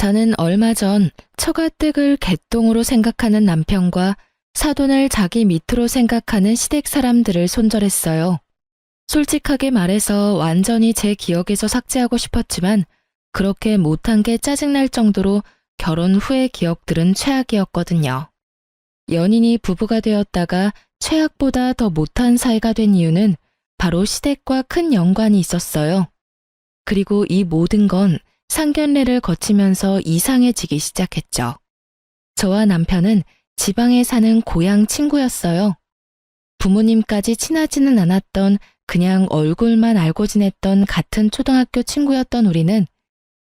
저는 얼마 전 처가댁을 개똥으로 생각하는 남편과 사돈을 자기 밑으로 생각하는 시댁 사람들을 손절했어요. 솔직하게 말해서 완전히 제 기억에서 삭제하고 싶었지만 그렇게 못한 게 짜증날 정도로 결혼 후의 기억들은 최악이었거든요. 연인이 부부가 되었다가 최악보다 더 못한 사이가 된 이유는 바로 시댁과 큰 연관이 있었어요. 그리고 이 모든 건 상견례를 거치면서 이상해지기 시작했죠. 저와 남편은 지방에 사는 고향 친구였어요. 부모님까지 친하지는 않았던 그냥 얼굴만 알고 지냈던 같은 초등학교 친구였던 우리는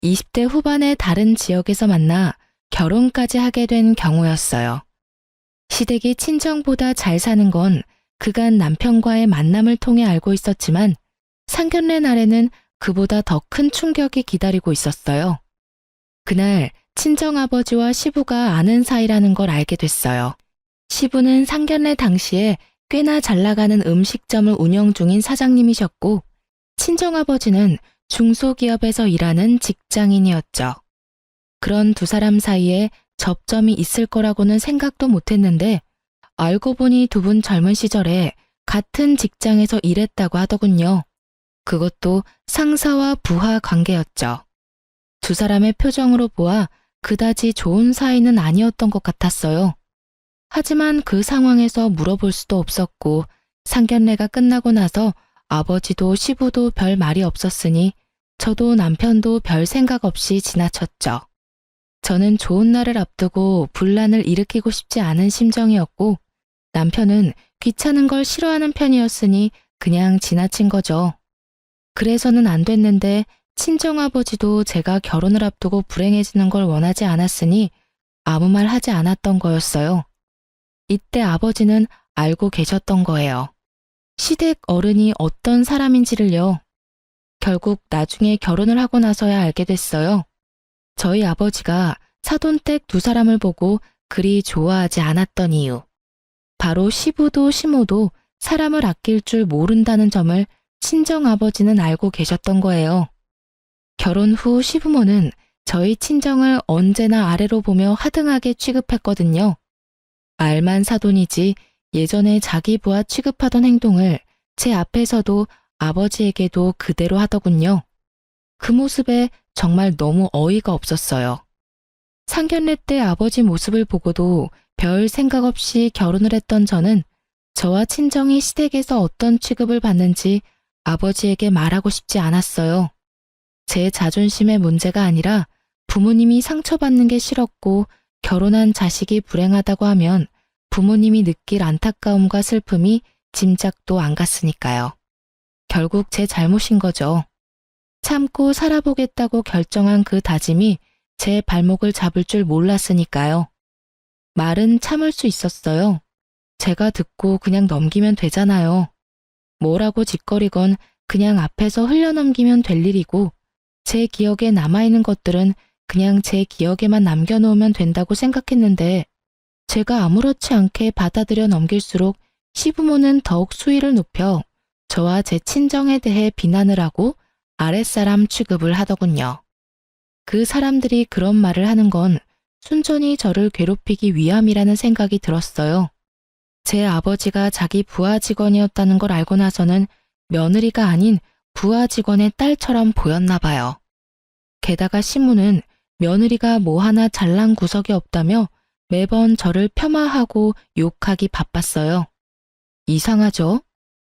20대 후반의 다른 지역에서 만나 결혼까지 하게 된 경우였어요. 시댁이 친정보다 잘 사는 건 그간 남편과의 만남을 통해 알고 있었지만 상견례 날에는 그보다 더 큰 충격이 기다리고 있었어요. 그날 친정아버지와 시부가 아는 사이라는 걸 알게 됐어요. 시부는 상견례 당시에 꽤나 잘 나가는 음식점을 운영 중인 사장님이셨고 친정아버지는 중소기업에서 일하는 직장인이었죠. 그런 두 사람 사이에 접점이 있을 거라고는 생각도 못했는데 알고 보니 두 분 젊은 시절에 같은 직장에서 일했다고 하더군요. 그것도 상사와 부하 관계였죠. 두 사람의 표정으로 보아 그다지 좋은 사이는 아니었던 것 같았어요. 하지만 그 상황에서 물어볼 수도 없었고 상견례가 끝나고 나서 아버지도 시부도 별 말이 없었으니 저도 남편도 별 생각 없이 지나쳤죠. 저는 좋은 날을 앞두고 분란을 일으키고 싶지 않은 심정이었고 남편은 귀찮은 걸 싫어하는 편이었으니 그냥 지나친 거죠. 그래서는 안 됐는데 친정아버지도 제가 결혼을 앞두고 불행해지는 걸 원하지 않았으니 아무 말 하지 않았던 거였어요. 이때 아버지는 알고 계셨던 거예요. 시댁 어른이 어떤 사람인지를요. 결국 나중에 결혼을 하고 나서야 알게 됐어요. 저희 아버지가 사돈댁 두 사람을 보고 그리 좋아하지 않았던 이유. 바로 시부도 시모도 사람을 아낄 줄 모른다는 점을 친정아버지는 알고 계셨던 거예요. 결혼 후 시부모는 저희 친정을 언제나 아래로 보며 하등하게 취급했거든요. 말만 사돈이지 예전에 자기 부하 취급하던 행동을 제 앞에서도 아버지에게도 그대로 하더군요. 그 모습에 정말 너무 어이가 없었어요. 상견례 때 아버지 모습을 보고도 별 생각 없이 결혼을 했던 저는 저와 친정이 시댁에서 어떤 취급을 받는지 아버지에게 말하고 싶지 않았어요. 제 자존심의 문제가 아니라 부모님이 상처받는 게 싫었고 결혼한 자식이 불행하다고 하면 부모님이 느낄 안타까움과 슬픔이 짐작도 안 갔으니까요. 결국 제 잘못인 거죠. 참고 살아보겠다고 결정한 그 다짐이 제 발목을 잡을 줄 몰랐으니까요. 말은 참을 수 있었어요. 제가 듣고 그냥 넘기면 되잖아요. 뭐라고 짓거리건 그냥 앞에서 흘려넘기면 될 일이고 제 기억에 남아있는 것들은 그냥 제 기억에만 남겨놓으면 된다고 생각했는데 제가 아무렇지 않게 받아들여 넘길수록 시부모는 더욱 수위를 높여 저와 제 친정에 대해 비난을 하고 아랫사람 취급을 하더군요. 그 사람들이 그런 말을 하는 건 순전히 저를 괴롭히기 위함이라는 생각이 들었어요. 제 아버지가 자기 부하 직원이었다는 걸 알고 나서는 며느리가 아닌 부하 직원의 딸처럼 보였나 봐요. 게다가 시무는 며느리가 뭐 하나 잘난 구석이 없다며 매번 저를 폄하하고 욕하기 바빴어요. 이상하죠?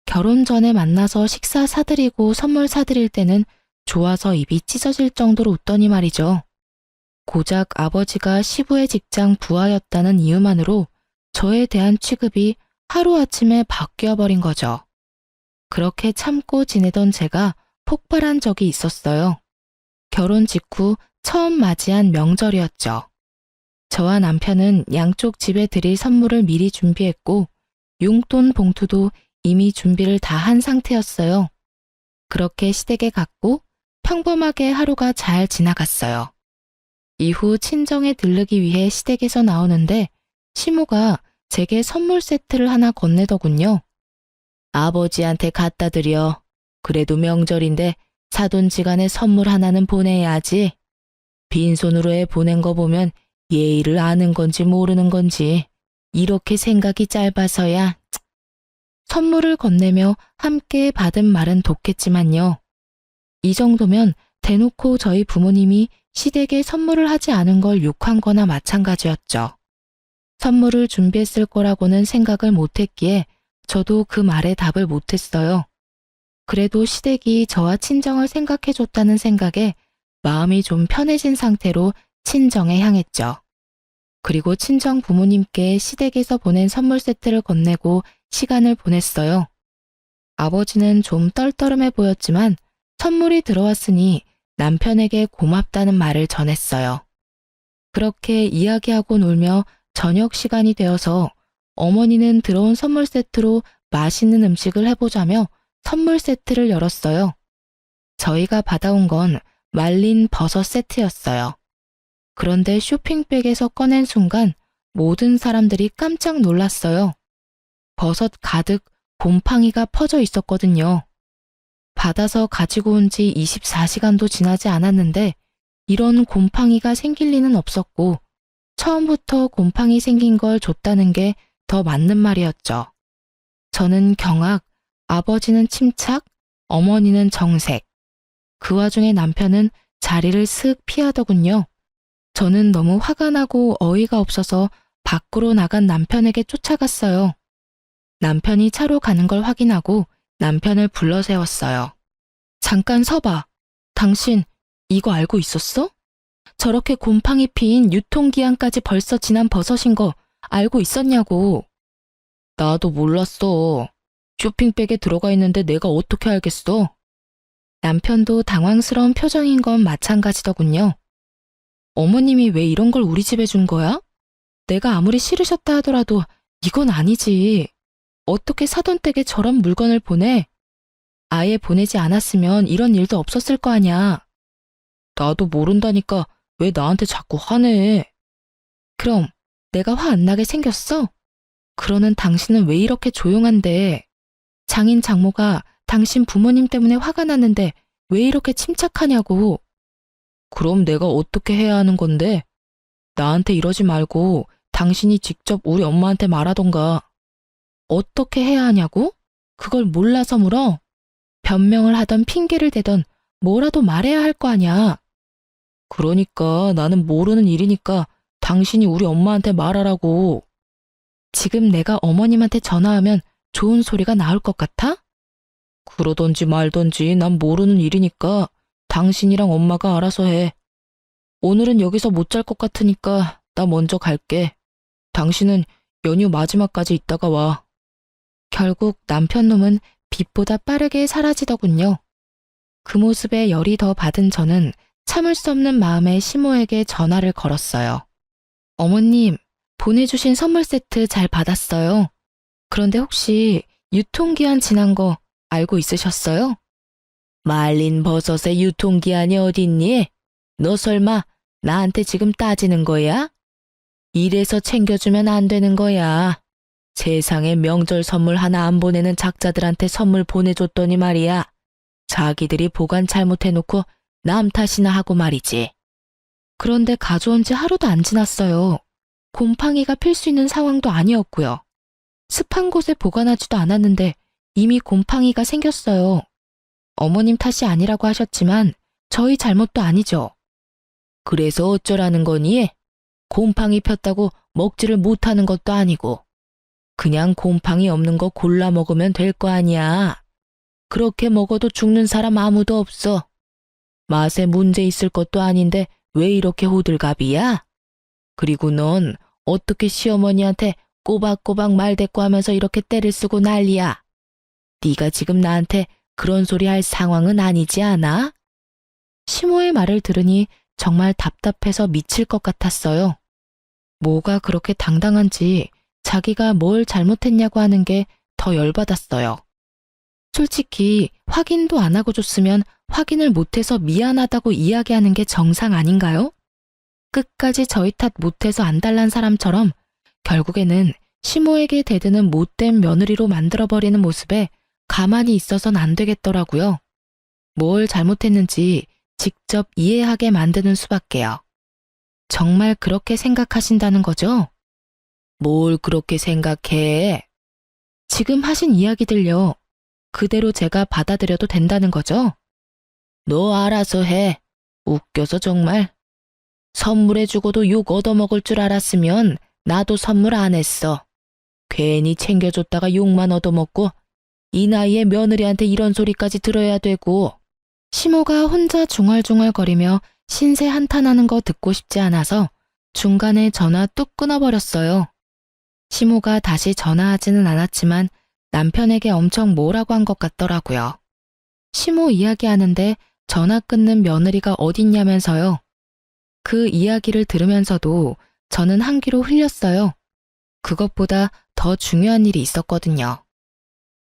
결혼 전에 만나서 식사 사드리고 선물 사드릴 때는 좋아서 입이 찢어질 정도로 웃더니 말이죠. 고작 아버지가 시부의 직장 부하였다는 이유만으로 저에 대한 취급이 하루아침에 바뀌어버린 거죠. 그렇게 참고 지내던 제가 폭발한 적이 있었어요. 결혼 직후 처음 맞이한 명절이었죠. 저와 남편은 양쪽 집에 드릴 선물을 미리 준비했고 용돈 봉투도 이미 준비를 다 한 상태였어요. 그렇게 시댁에 갔고 평범하게 하루가 잘 지나갔어요. 이후 친정에 들르기 위해 시댁에서 나오는데 시모가 제게 선물 세트를 하나 건네더군요. 아버지한테 갖다 드려. 그래도 명절인데 사돈지간에 선물 하나는 보내야지. 빈손으로 보낸 거 보면 예의를 아는 건지 모르는 건지 이렇게 생각이 짧아서야. 선물을 건네며 함께 받은 말은 돕겠지만요. 이 정도면 대놓고 저희 부모님이 시댁에 선물을 하지 않은 걸 욕한 거나 마찬가지였죠. 선물을 준비했을 거라고는 생각을 못했기에 저도 그 말에 답을 못했어요. 그래도 시댁이 저와 친정을 생각해줬다는 생각에 마음이 좀 편해진 상태로 친정에 향했죠. 그리고 친정 부모님께 시댁에서 보낸 선물 세트를 건네고 시간을 보냈어요. 아버지는 좀 떨떠름해 보였지만 선물이 들어왔으니 남편에게 고맙다는 말을 전했어요. 그렇게 이야기하고 놀며 저녁 시간이 되어서 어머니는 들어온 선물 세트로 맛있는 음식을 해보자며 선물 세트를 열었어요. 저희가 받아온 건 말린 버섯 세트였어요. 그런데 쇼핑백에서 꺼낸 순간 모든 사람들이 깜짝 놀랐어요. 버섯 가득 곰팡이가 퍼져 있었거든요. 받아서 가지고 온 지 24시간도 지나지 않았는데 이런 곰팡이가 생길 리는 없었고 처음부터 곰팡이 생긴 걸 줬다는 게 더 맞는 말이었죠. 저는 경악, 아버지는 침착, 어머니는 정색. 그 와중에 남편은 자리를 슥 피하더군요. 저는 너무 화가 나고 어이가 없어서 밖으로 나간 남편에게 쫓아갔어요. 남편이 차로 가는 걸 확인하고 남편을 불러 세웠어요. 잠깐 서봐. 당신 이거 알고 있었어? 저렇게 곰팡이 피인 유통기한까지 벌써 지난 버섯인 거 알고 있었냐고. 나도 몰랐어. 쇼핑백에 들어가 있는데 내가 어떻게 알겠어? 남편도 당황스러운 표정인 건 마찬가지더군요. 어머님이 왜 이런 걸 우리 집에 준 거야? 내가 아무리 싫으셨다 하더라도 이건 아니지. 어떻게 사돈 댁에 저런 물건을 보내? 아예 보내지 않았으면 이런 일도 없었을 거 아냐. 나도 모른다니까 왜 나한테 자꾸 화내? 그럼 내가 화 안 나게 생겼어? 그러는 당신은 왜 이렇게 조용한데? 장인 장모가 당신 부모님 때문에 화가 났는데 왜 이렇게 침착하냐고. 그럼 내가 어떻게 해야 하는 건데? 나한테 이러지 말고 당신이 직접 우리 엄마한테 말하던가. 어떻게 해야 하냐고? 그걸 몰라서 물어? 변명을 하던 핑계를 대던 뭐라도 말해야 할 거 아냐. 그러니까 나는 모르는 일이니까 당신이 우리 엄마한테 말하라고. 지금 내가 어머님한테 전화하면 좋은 소리가 나올 것 같아? 그러던지 말던지 난 모르는 일이니까 당신이랑 엄마가 알아서 해. 오늘은 여기서 못 잘 것 같으니까 나 먼저 갈게. 당신은 연휴 마지막까지 있다가 와. 결국 남편 놈은 빛보다 빠르게 사라지더군요. 그 모습에 열이 더 받은 저는 참을 수 없는 마음에 시모에게 전화를 걸었어요. 어머님, 보내주신 선물 세트 잘 받았어요. 그런데 혹시 유통기한 지난 거 알고 있으셨어요? 말린 버섯의 유통기한이 어딨니? 너 설마 나한테 지금 따지는 거야? 이래서 챙겨주면 안 되는 거야. 세상에 명절 선물 하나 안 보내는 작자들한테 선물 보내줬더니 말이야. 자기들이 보관 잘못해놓고 남 탓이나 하고 말이지. 그런데 가져온 지 하루도 안 지났어요. 곰팡이가 필 수 있는 상황도 아니었고요. 습한 곳에 보관하지도 않았는데 이미 곰팡이가 생겼어요. 어머님 탓이 아니라고 하셨지만 저희 잘못도 아니죠. 그래서 어쩌라는 거니? 곰팡이 폈다고 먹지를 못하는 것도 아니고 그냥 곰팡이 없는 거 골라 먹으면 될 거 아니야. 그렇게 먹어도 죽는 사람 아무도 없어. 맛에 문제 있을 것도 아닌데 왜 이렇게 호들갑이야? 그리고 넌 어떻게 시어머니한테 꼬박꼬박 말대꾸하면서 이렇게 때를 쓰고 난리야. 네가 지금 나한테 그런 소리 할 상황은 아니지 않아? 시모의 말을 들으니 정말 답답해서 미칠 것 같았어요. 뭐가 그렇게 당당한지 자기가 뭘 잘못했냐고 하는 게 더 열받았어요. 솔직히 확인도 안 하고 줬으면 확인을 못해서 미안하다고 이야기하는 게 정상 아닌가요? 끝까지 저희 탓 못해서 안달난 사람처럼 결국에는 시모에게 대드는 못된 며느리로 만들어버리는 모습에 가만히 있어선 안 되겠더라고요. 뭘 잘못했는지 직접 이해하게 만드는 수밖에요. 정말 그렇게 생각하신다는 거죠? 뭘 그렇게 생각해? 지금 하신 이야기들요. 그대로 제가 받아들여도 된다는 거죠? 너 알아서 해. 웃겨서 정말. 선물해주고도 욕 얻어먹을 줄 알았으면 나도 선물 안 했어. 괜히 챙겨줬다가 욕만 얻어먹고 이 나이에 며느리한테 이런 소리까지 들어야 되고. 시모가 혼자 중얼중얼거리며 신세 한탄하는 거 듣고 싶지 않아서 중간에 전화 뚝 끊어버렸어요. 시모가 다시 전화하지는 않았지만 남편에게 엄청 뭐라고 한 것 같더라고요. 시모 이야기하는데 전화 끊는 며느리가 어딨냐면서요. 그 이야기를 들으면서도 저는 한 귀로 흘렸어요. 그것보다 더 중요한 일이 있었거든요.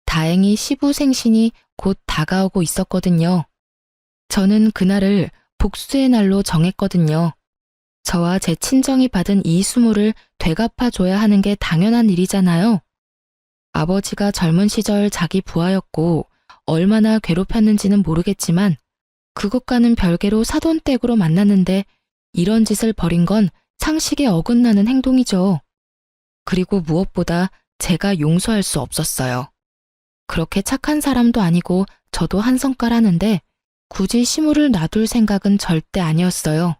다행히 시부 생신이 곧 다가오고 있었거든요. 저는 그날을 복수의 날로 정했거든요. 저와 제 친정이 받은 이 수모를 되갚아줘야 하는 게 당연한 일이잖아요. 아버지가 젊은 시절 자기 부하였고 얼마나 괴롭혔는지는 모르겠지만 그것과는 별개로 사돈댁으로 만났는데 이런 짓을 벌인 건 상식에 어긋나는 행동이죠. 그리고 무엇보다 제가 용서할 수 없었어요. 그렇게 착한 사람도 아니고 저도 한성가라는데 굳이 시무를 놔둘 생각은 절대 아니었어요.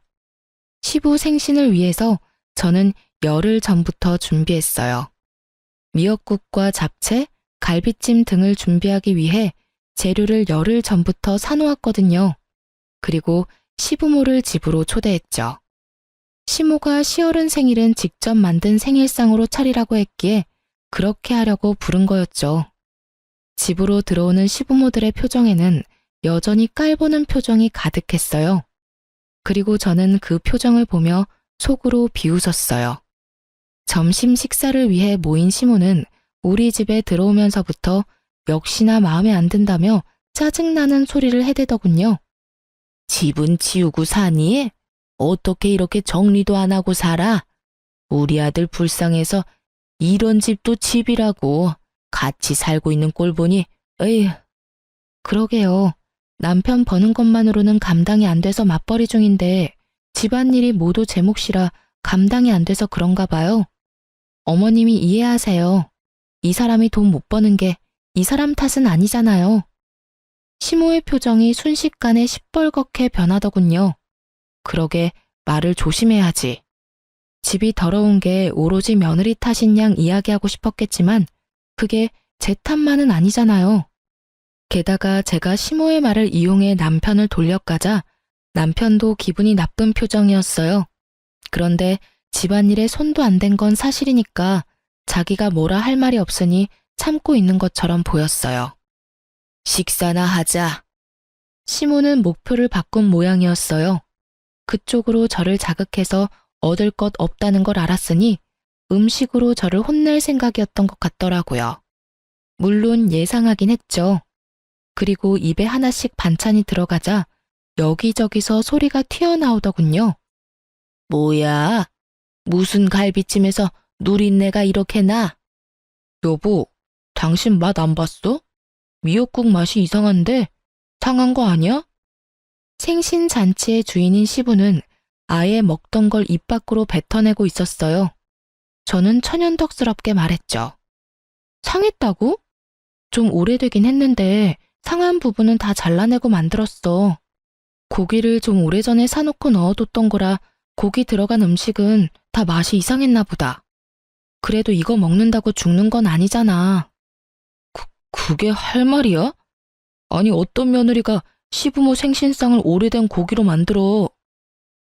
시부 생신을 위해서 저는 열흘 전부터 준비했어요. 미역국과 잡채, 갈비찜 등을 준비하기 위해 재료를 열흘 전부터 사놓았거든요. 그리고 시부모를 집으로 초대했죠. 시모가 시어른 생일은 직접 만든 생일상으로 차리라고 했기에 그렇게 하려고 부른 거였죠. 집으로 들어오는 시부모들의 표정에는 여전히 깔보는 표정이 가득했어요. 그리고 저는 그 표정을 보며 속으로 비웃었어요. 점심 식사를 위해 모인 시모는 우리 집에 들어오면서부터 역시나 마음에 안 든다며 짜증나는 소리를 해대더군요. 집은 치우고 사니? 어떻게 이렇게 정리도 안 하고 살아? 우리 아들 불쌍해서 이런 집도 집이라고 같이 살고 있는 꼴 보니 에휴. 그러게요. 남편 버는 것만으로는 감당이 안 돼서 맞벌이 중인데 집안일이 모두 제 몫이라 감당이 안 돼서 그런가 봐요. 어머님이 이해하세요. 이 사람이 돈 못 버는 게 이 사람 탓은 아니잖아요. 시모의 표정이 순식간에 시뻘겋게 변하더군요. 그러게 말을 조심해야지. 집이 더러운 게 오로지 며느리 탓인 양 이야기하고 싶었겠지만 그게 제 탓만은 아니잖아요. 게다가 제가 시모의 말을 이용해 남편을 돌려가자 남편도 기분이 나쁜 표정이었어요. 그런데 집안일에 손도 안 댄 건 사실이니까 자기가 뭐라 할 말이 없으니 참고 있는 것처럼 보였어요. 식사나 하자. 시모는 목표를 바꾼 모양이었어요. 그쪽으로 저를 자극해서 얻을 것 없다는 걸 알았으니 음식으로 저를 혼낼 생각이었던 것 같더라고요. 물론 예상하긴 했죠. 그리고 입에 하나씩 반찬이 들어가자 여기저기서 소리가 튀어나오더군요. 뭐야? 무슨 갈비찜에서 누린내가 이렇게 나? 여보, 당신 맛 안 봤어? 미역국 맛이 이상한데 상한 거 아니야? 생신잔치의 주인인 시부는 아예 먹던 걸 입 밖으로 뱉어내고 있었어요. 저는 천연덕스럽게 말했죠. 상했다고? 좀 오래되긴 했는데 상한 부분은 다 잘라내고 만들었어. 고기를 좀 오래전에 사놓고 넣어뒀던 거라 고기 들어간 음식은 다 맛이 이상했나 보다. 그래도 이거 먹는다고 죽는 건 아니잖아. 그게 할 말이야? 아니 어떤 며느리가 시부모 생신상을 오래된 고기로 만들어.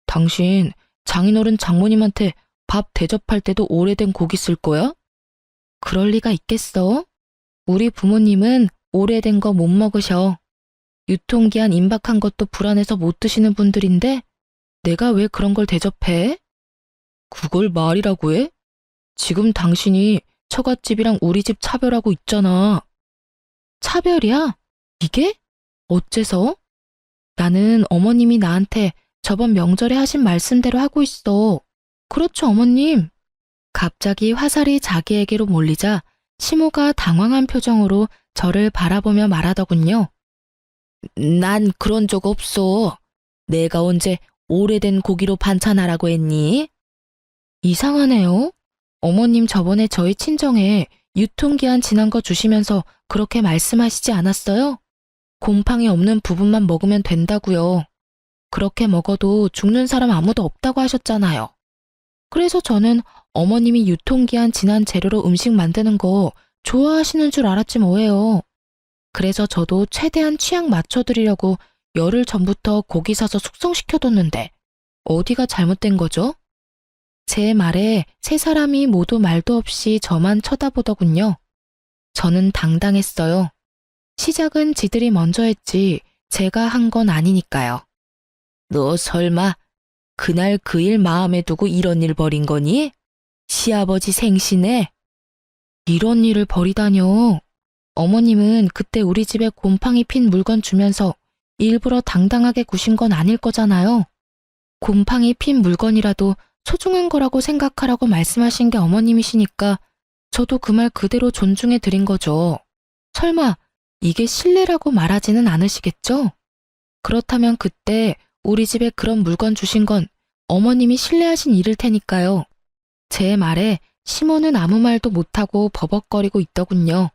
당신 장인어른 장모님한테 밥 대접할 때도 오래된 고기 쓸 거야? 그럴 리가 있겠어? 우리 부모님은 오래된 거 못 먹으셔. 유통기한 임박한 것도 불안해서 못 드시는 분들인데 내가 왜 그런 걸 대접해? 그걸 말이라고 해? 지금 당신이 처갓집이랑 우리 집 차별하고 있잖아. 차별이야? 이게? 어째서? 나는 어머님이 나한테 저번 명절에 하신 말씀대로 하고 있어. 그렇죠, 어머님. 갑자기 화살이 자기에게로 몰리자 시모가 당황한 표정으로 저를 바라보며 말하더군요. 난 그런 적 없어. 내가 언제 오래된 고기로 반찬하라고 했니? 이상하네요. 어머님 저번에 저희 친정에 유통기한 지난 거 주시면서 그렇게 말씀하시지 않았어요? 곰팡이 없는 부분만 먹으면 된다고요. 그렇게 먹어도 죽는 사람 아무도 없다고 하셨잖아요. 그래서 저는 어머님이 유통기한 지난 재료로 음식 만드는 거 좋아하시는 줄 알았지 뭐예요. 그래서 저도 최대한 취향 맞춰드리려고 열흘 전부터 고기 사서 숙성시켜뒀는데 어디가 잘못된 거죠? 제 말에 세 사람이 모두 말도 없이 저만 쳐다보더군요. 저는 당당했어요. 시작은 지들이 먼저 했지 제가 한 건 아니니까요. 너 설마 그날 그 일 마음에 두고 이런 일 벌인 거니? 시아버지 생신에? 이런 일을 벌이다뇨. 어머님은 그때 우리 집에 곰팡이 핀 물건 주면서 일부러 당당하게 구신 건 아닐 거잖아요. 곰팡이 핀 물건이라도 소중한 거라고 생각하라고 말씀하신 게 어머님이시니까 저도 그 말 그대로 존중해 드린 거죠. 설마 이게 실례라고 말하지는 않으시겠죠? 그렇다면 그때 우리 집에 그런 물건 주신 건 어머님이 실례하신 일일 테니까요. 제 말에 시모는 아무 말도 못하고 버벅거리고 있더군요.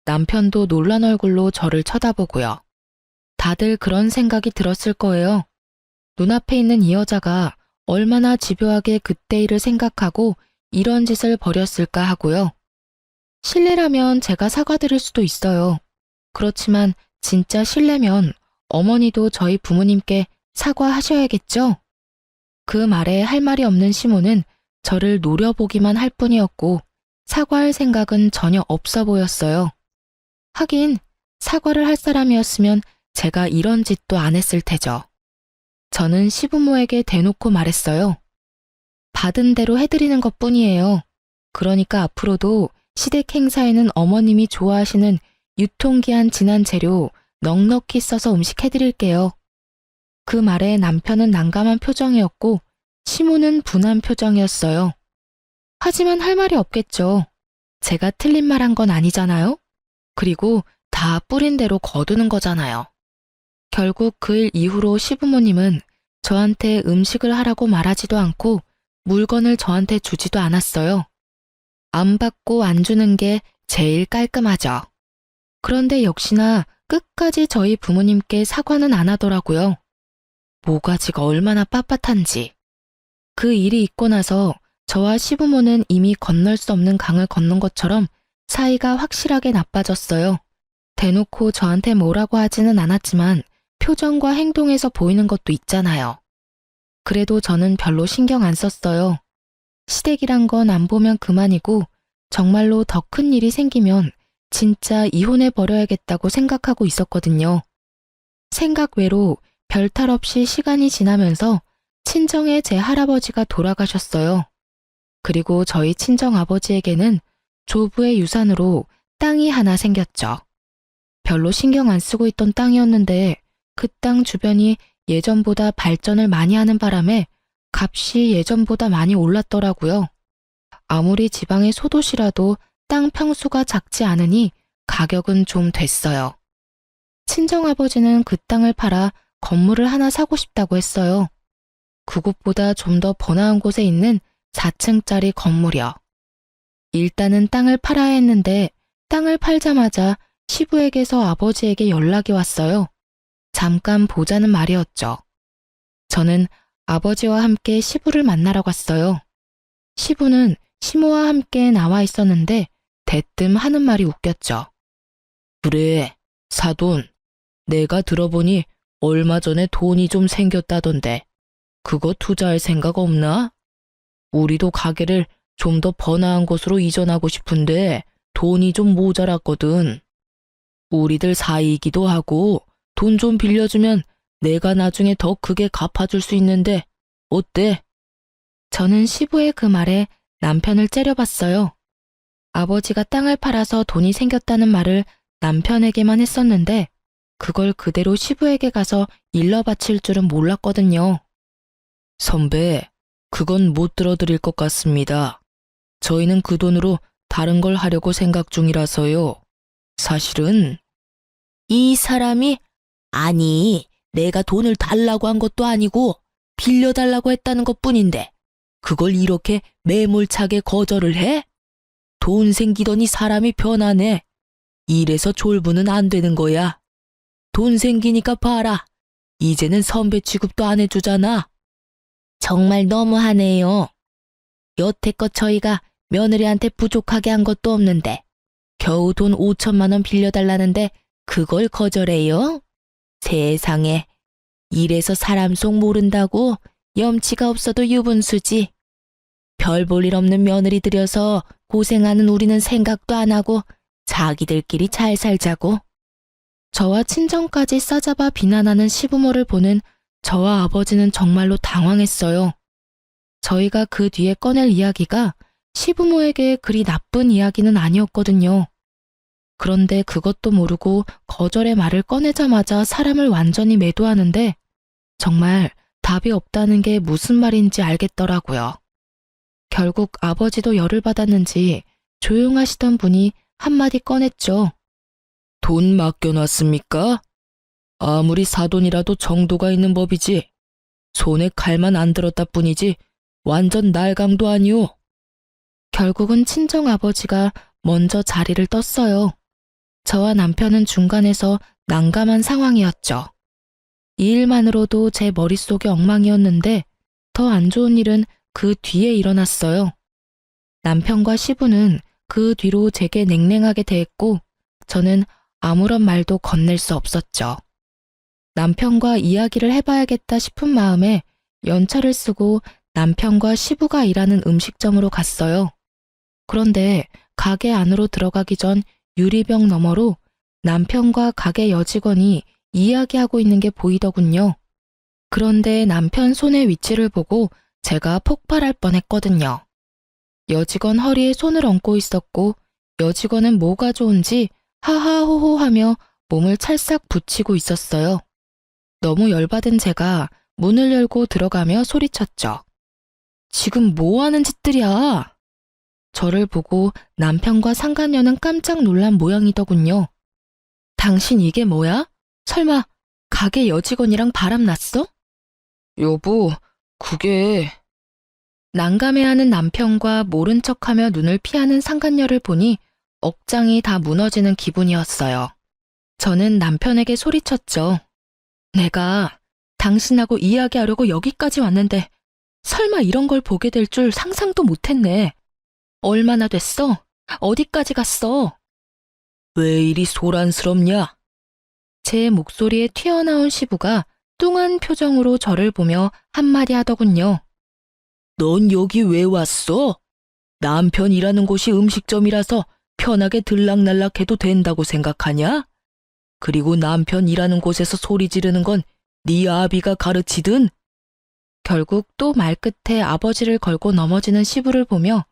남편도 놀란 얼굴로 저를 쳐다보고요. 다들 그런 생각이 들었을 거예요. 눈앞에 있는 이 여자가 얼마나 집요하게 그때 일을 생각하고 이런 짓을 벌였을까 하고요. 실례라면 제가 사과드릴 수도 있어요. 그렇지만 진짜 실례면 어머니도 저희 부모님께 사과하셔야겠죠? 그 말에 할 말이 없는 시모는 저를 노려보기만 할 뿐이었고 사과할 생각은 전혀 없어 보였어요. 하긴 사과를 할 사람이었으면 제가 이런 짓도 안 했을 테죠. 저는 시부모에게 대놓고 말했어요. 받은 대로 해드리는 것뿐이에요. 그러니까 앞으로도 시댁 행사에는 어머님이 좋아하시는 유통기한 지난 재료 넉넉히 써서 음식 해드릴게요. 그 말에 남편은 난감한 표정이었고 시모는 분한 표정이었어요. 하지만 할 말이 없겠죠. 제가 틀린 말 한 건 아니잖아요. 그리고 다 뿌린 대로 거두는 거잖아요. 결국 그 일 이후로 시부모님은 저한테 음식을 하라고 말하지도 않고 물건을 저한테 주지도 않았어요. 안 받고 안 주는 게 제일 깔끔하죠. 그런데 역시나 끝까지 저희 부모님께 사과는 안 하더라고요. 모가지가 얼마나 빳빳한지. 그 일이 있고 나서 저와 시부모는 이미 건널 수 없는 강을 건넌 것처럼 사이가 확실하게 나빠졌어요. 대놓고 저한테 뭐라고 하지는 않았지만 표정과 행동에서 보이는 것도 있잖아요. 그래도 저는 별로 신경 안 썼어요. 시댁이란 건 안 보면 그만이고 정말로 더 큰 일이 생기면 진짜 이혼해버려야겠다고 생각하고 있었거든요. 생각 외로 별탈 없이 시간이 지나면서 친정의 제 할아버지가 돌아가셨어요. 그리고 저희 친정아버지에게는 조부의 유산으로 땅이 하나 생겼죠. 별로 신경 안 쓰고 있던 땅이었는데 그 땅 주변이 예전보다 발전을 많이 하는 바람에 값이 예전보다 많이 올랐더라고요. 아무리 지방의 소도시라도 땅 평수가 작지 않으니 가격은 좀 됐어요. 친정아버지는 그 땅을 팔아 건물을 하나 사고 싶다고 했어요. 그곳보다 좀 더 번화한 곳에 있는 4층짜리 건물이요. 일단은 땅을 팔아야 했는데 땅을 팔자마자 시부에게서 아버지에게 연락이 왔어요. 잠깐 보자는 말이었죠. 저는 아버지와 함께 시부를 만나러 갔어요. 시부는 시모와 함께 나와 있었는데 대뜸 하는 말이 웃겼죠. 그래, 사돈. 내가 들어보니 얼마 전에 돈이 좀 생겼다던데 그거 투자할 생각 없나? 우리도 가게를 좀 더 번화한 곳으로 이전하고 싶은데 돈이 좀 모자랐거든. 우리들 사이이기도 하고 돈 좀 빌려주면 내가 나중에 더 크게 갚아줄 수 있는데 어때? 저는 시부의 그 말에 남편을 째려봤어요. 아버지가 땅을 팔아서 돈이 생겼다는 말을 남편에게만 했었는데 그걸 그대로 시부에게 가서 일러 바칠 줄은 몰랐거든요. 선배, 그건 못 들어드릴 것 같습니다. 저희는 그 돈으로 다른 걸 하려고 생각 중이라서요. 사실은 이 사람이 아니, 내가 돈을 달라고 한 것도 아니고 빌려달라고 했다는 것뿐인데 그걸 이렇게 매몰차게 거절을 해? 돈 생기더니 사람이 변하네. 이래서 졸부는 안 되는 거야. 돈 생기니까 봐라. 이제는 선배 취급도 안 해주잖아. 정말 너무하네요. 여태껏 저희가 며느리한테 부족하게 한 것도 없는데 겨우 돈 5천만 원 빌려달라는데 그걸 거절해요? 세상에. 이래서 사람 속 모른다고 염치가 없어도 유분수지. 별 볼 일 없는 며느리 들여서 고생하는 우리는 생각도 안 하고 자기들끼리 잘 살자고. 저와 친정까지 싸잡아 비난하는 시부모를 보는 저와 아버지는 정말로 당황했어요. 저희가 그 뒤에 꺼낼 이야기가 시부모에게 그리 나쁜 이야기는 아니었거든요. 그런데 그것도 모르고 거절의 말을 꺼내자마자 사람을 완전히 매도하는데 정말 답이 없다는 게 무슨 말인지 알겠더라고요. 결국 아버지도 열을 받았는지 조용하시던 분이 한마디 꺼냈죠. 돈 맡겨놨습니까? 아무리 사돈이라도 정도가 있는 법이지. 손에 칼만 안 들었다 뿐이지 완전 날강도 아니오. 결국은 친정아버지가 먼저 자리를 떴어요. 저와 남편은 중간에서 난감한 상황이었죠. 이 일만으로도 제 머릿속이 엉망이었는데 더 안 좋은 일은 그 뒤에 일어났어요. 남편과 시부는 그 뒤로 제게 냉랭하게 대했고 저는 아무런 말도 건넬 수 없었죠. 남편과 이야기를 해봐야겠다 싶은 마음에 연차를 쓰고 남편과 시부가 일하는 음식점으로 갔어요. 그런데 가게 안으로 들어가기 전 유리병 너머로 남편과 가게 여직원이 이야기하고 있는 게 보이더군요. 그런데 남편 손의 위치를 보고 제가 폭발할 뻔했거든요. 여직원 허리에 손을 얹고 있었고 여직원은 뭐가 좋은지 하하호호 하며 몸을 찰싹 붙이고 있었어요. 너무 열받은 제가 문을 열고 들어가며 소리쳤죠. 지금 뭐 하는 짓들이야? 저를 보고 남편과 상간녀는 깜짝 놀란 모양이더군요. 당신 이게 뭐야? 설마 가게 여직원이랑 바람 났어? 여보, 그게... 난감해하는 남편과 모른 척하며 눈을 피하는 상간녀를 보니 억장이 다 무너지는 기분이었어요. 저는 남편에게 소리쳤죠. 내가 당신하고 이야기하려고 여기까지 왔는데 설마 이런 걸 보게 될 줄 상상도 못했네. 얼마나 됐어? 어디까지 갔어? 왜 이리 소란스럽냐? 제 목소리에 튀어나온 시부가 뚱한 표정으로 저를 보며 한마디 하더군요. 넌 여기 왜 왔어? 남편 일하는 곳이 음식점이라서 편하게 들락날락해도 된다고 생각하냐? 그리고 남편 일하는 곳에서 소리 지르는 건 네 아비가 가르치든? 결국 또 말끝에 아버지를 걸고 넘어지는 시부를 보며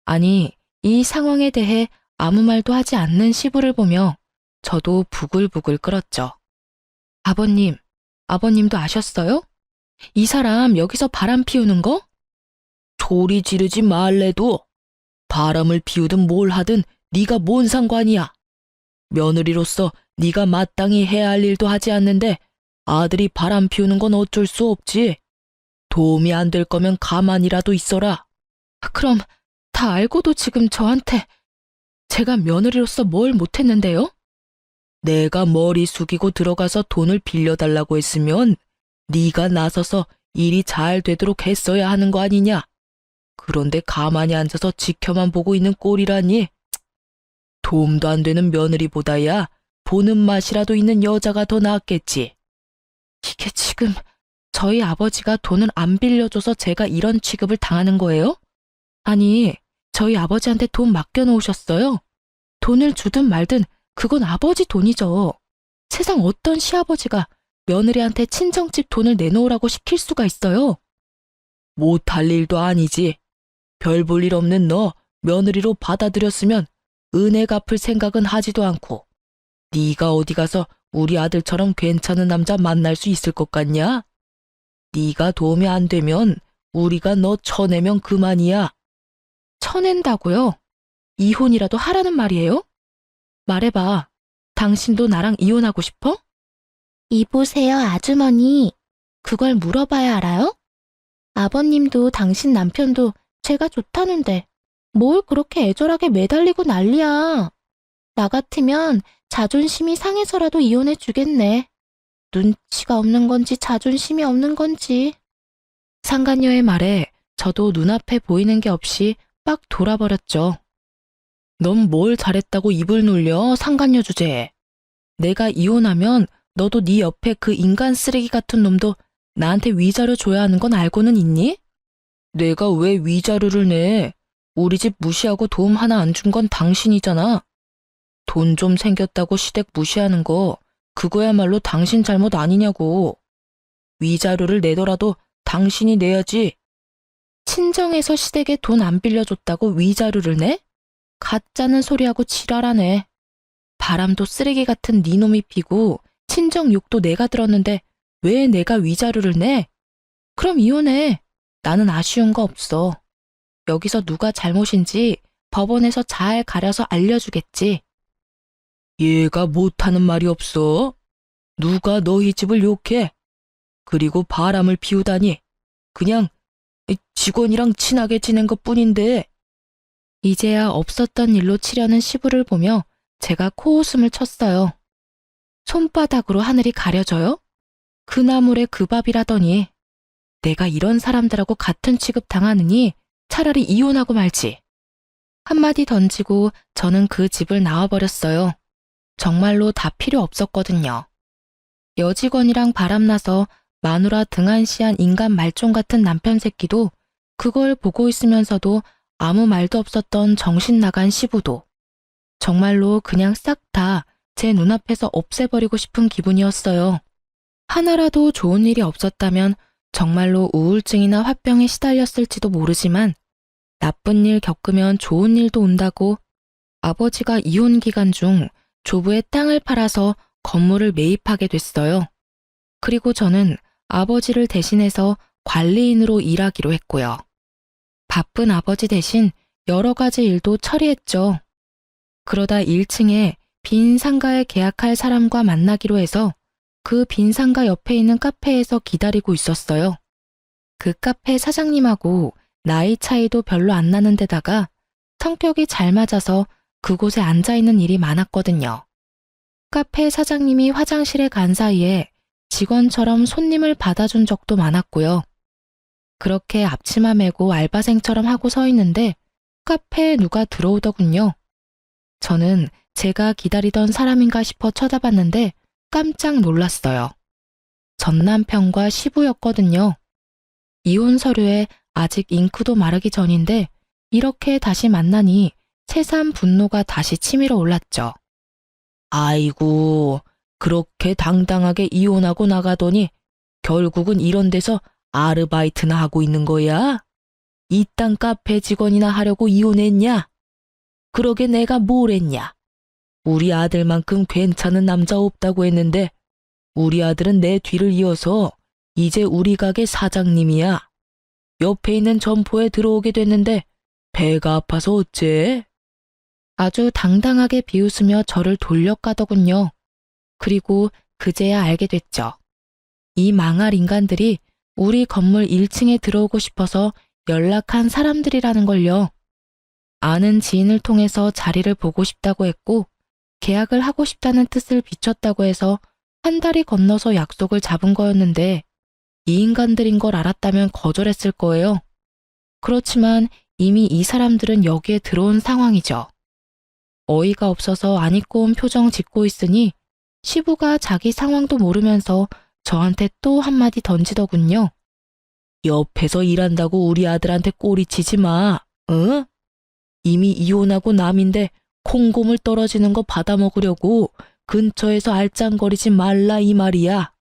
아니 이 상황에 대해 아무 말도 하지 않는 시부를 보며 저도 부글부글 끓었죠. 아버님, 아버님도 아셨어요? 이 사람 여기서 바람 피우는 거? 소리 지르지 말래도 바람을 피우든 뭘 하든 네가 뭔 상관이야. 며느리로서 네가 마땅히 해야 할 일도 하지 않는데 아들이 바람 피우는 건 어쩔 수 없지. 도움이 안 될 거면 가만히라도 있어라. 그럼 다 알고도 지금 저한테 제가 며느리로서 뭘 못했는데요? 내가 머리 숙이고 들어가서 돈을 빌려달라고 했으면 네가 나서서 일이 잘 되도록 했어야 하는 거 아니냐. 그런데 가만히 앉아서 지켜만 보고 있는 꼴이라니. 도움도 안 되는 며느리보다야 보는 맛이라도 있는 여자가 더 낫겠지. 이게 지금 저희 아버지가 돈을 안 빌려줘서 제가 이런 취급을 당하는 거예요? 아니, 저희 아버지한테 돈 맡겨놓으셨어요. 돈을 주든 말든 그건 아버지 돈이죠. 세상 어떤 시아버지가 며느리한테 친정집 돈을 내놓으라고 시킬 수가 있어요. 못할 일도 아니지. 별 볼 일 없는 너 며느리로 받아들였으면 은혜 갚을 생각은 하지도 않고 네가 어디 가서 우리 아들처럼 괜찮은 남자 만날 수 있을 것 같냐? 네가 도움이 안 되면 우리가 너 쳐내면 그만이야. 쳐낸다고요? 이혼이라도 하라는 말이에요? 말해봐. 당신도 나랑 이혼하고 싶어? 이보세요, 아주머니. 그걸 물어봐야 알아요? 아버님도 당신 남편도 제가 좋다는데 뭘 그렇게 애절하게 매달리고 난리야. 나 같으면 자존심이 상해서라도 이혼해 주겠네. 눈치가 없는 건지 자존심이 없는 건지. 상간녀의 말에 저도 눈앞에 보이는 게 없이 빡 돌아버렸죠. 넌 뭘 잘했다고 입을 놀려, 상간녀 주제에. 내가 이혼하면 너도 네 옆에 그 인간 쓰레기 같은 놈도 나한테 위자료 줘야 하는 건 알고는 있니? 내가 왜 위자료를 내? 우리 집 무시하고 도움 하나 안 준 건 당신이잖아. 돈 좀 생겼다고 시댁 무시하는 거 그거야말로 당신 잘못 아니냐고. 위자료를 내더라도 당신이 내야지. 친정에서 시댁에 돈 안 빌려줬다고 위자료를 내? 가짜는 소리하고 지랄하네. 바람도 쓰레기 같은 네 놈이 피고 친정 욕도 내가 들었는데 왜 내가 위자료를 내? 그럼 이혼해. 나는 아쉬운 거 없어. 여기서 누가 잘못인지 법원에서 잘 가려서 알려주겠지. 얘가 못하는 말이 없어. 누가 너희 집을 욕해? 그리고 바람을 피우다니. 그냥 직원이랑 친하게 지낸 것뿐인데. 이제야 없었던 일로 치려는 시부를 보며 제가 코웃음을 쳤어요. 손바닥으로 하늘이 가려져요? 그 나물에 그 밥이라더니. 내가 이런 사람들하고 같은 취급 당하느니 차라리 이혼하고 말지. 한마디 던지고 저는 그 집을 나와버렸어요. 정말로 다 필요 없었거든요. 여직원이랑 바람나서 마누라 등한시한 인간 말종 같은 남편 새끼도, 그걸 보고 있으면서도 아무 말도 없었던 정신 나간 시부도, 정말로 그냥 싹 다 제 눈앞에서 없애버리고 싶은 기분이었어요. 하나라도 좋은 일이 없었다면 정말로 우울증이나 화병에 시달렸을지도 모르지만, 나쁜 일 겪으면 좋은 일도 온다고 아버지가 이혼 기간 중 조부의 땅을 팔아서 건물을 매입하게 됐어요. 그리고 저는 아버지를 대신해서 관리인으로 일하기로 했고요. 바쁜 아버지 대신 여러 가지 일도 처리했죠. 그러다 1층에 빈 상가에 계약할 사람과 만나기로 해서 그 빈 상가 옆에 있는 카페에서 기다리고 있었어요. 그 카페 사장님하고 나이 차이도 별로 안 나는 데다가 성격이 잘 맞아서 그곳에 앉아있는 일이 많았거든요. 카페 사장님이 화장실에 간 사이에 직원처럼 손님을 받아준 적도 많았고요. 그렇게 앞치마 메고 알바생처럼 하고 서 있는데 카페에 누가 들어오더군요. 저는 제가 기다리던 사람인가 싶어 쳐다봤는데 깜짝 놀랐어요. 전 남편과 시부였거든요. 이혼 서류에 아직 잉크도 마르기 전인데 이렇게 다시 만나니 새삼 분노가 다시 치밀어 올랐죠. 아이고, 그렇게 당당하게 이혼하고 나가더니 결국은 이런 데서 아르바이트나 하고 있는 거야? 이딴 카페 직원이나 하려고 이혼했냐? 그러게 내가 뭘 했냐? 우리 아들만큼 괜찮은 남자 없다고 했는데 우리 아들은 내 뒤를 이어서 이제 우리 가게 사장님이야. 옆에 있는 점포에 들어오게 됐는데 배가 아파서 어째? 아주 당당하게 비웃으며 저를 돌려가더군요. 그리고 그제야 알게 됐죠. 이 망할 인간들이 우리 건물 1층에 들어오고 싶어서 연락한 사람들이라는 걸요. 아는 지인을 통해서 자리를 보고 싶다고 했고 계약을 하고 싶다는 뜻을 비췄다고 해서 한 달이 건너서 약속을 잡은 거였는데 이 인간들인 걸 알았다면 거절했을 거예요. 그렇지만 이미 이 사람들은 여기에 들어온 상황이죠. 어이가 없어서 안 입고 온 표정 짓고 있으니 시부가 자기 상황도 모르면서 저한테 또 한마디 던지더군요. 옆에서 일한다고 우리 아들한테 꼬리치지 마, 응? 이미 이혼하고 남인데 콩고물 떨어지는 거 받아먹으려고 근처에서 알짱거리지 말라 이 말이야.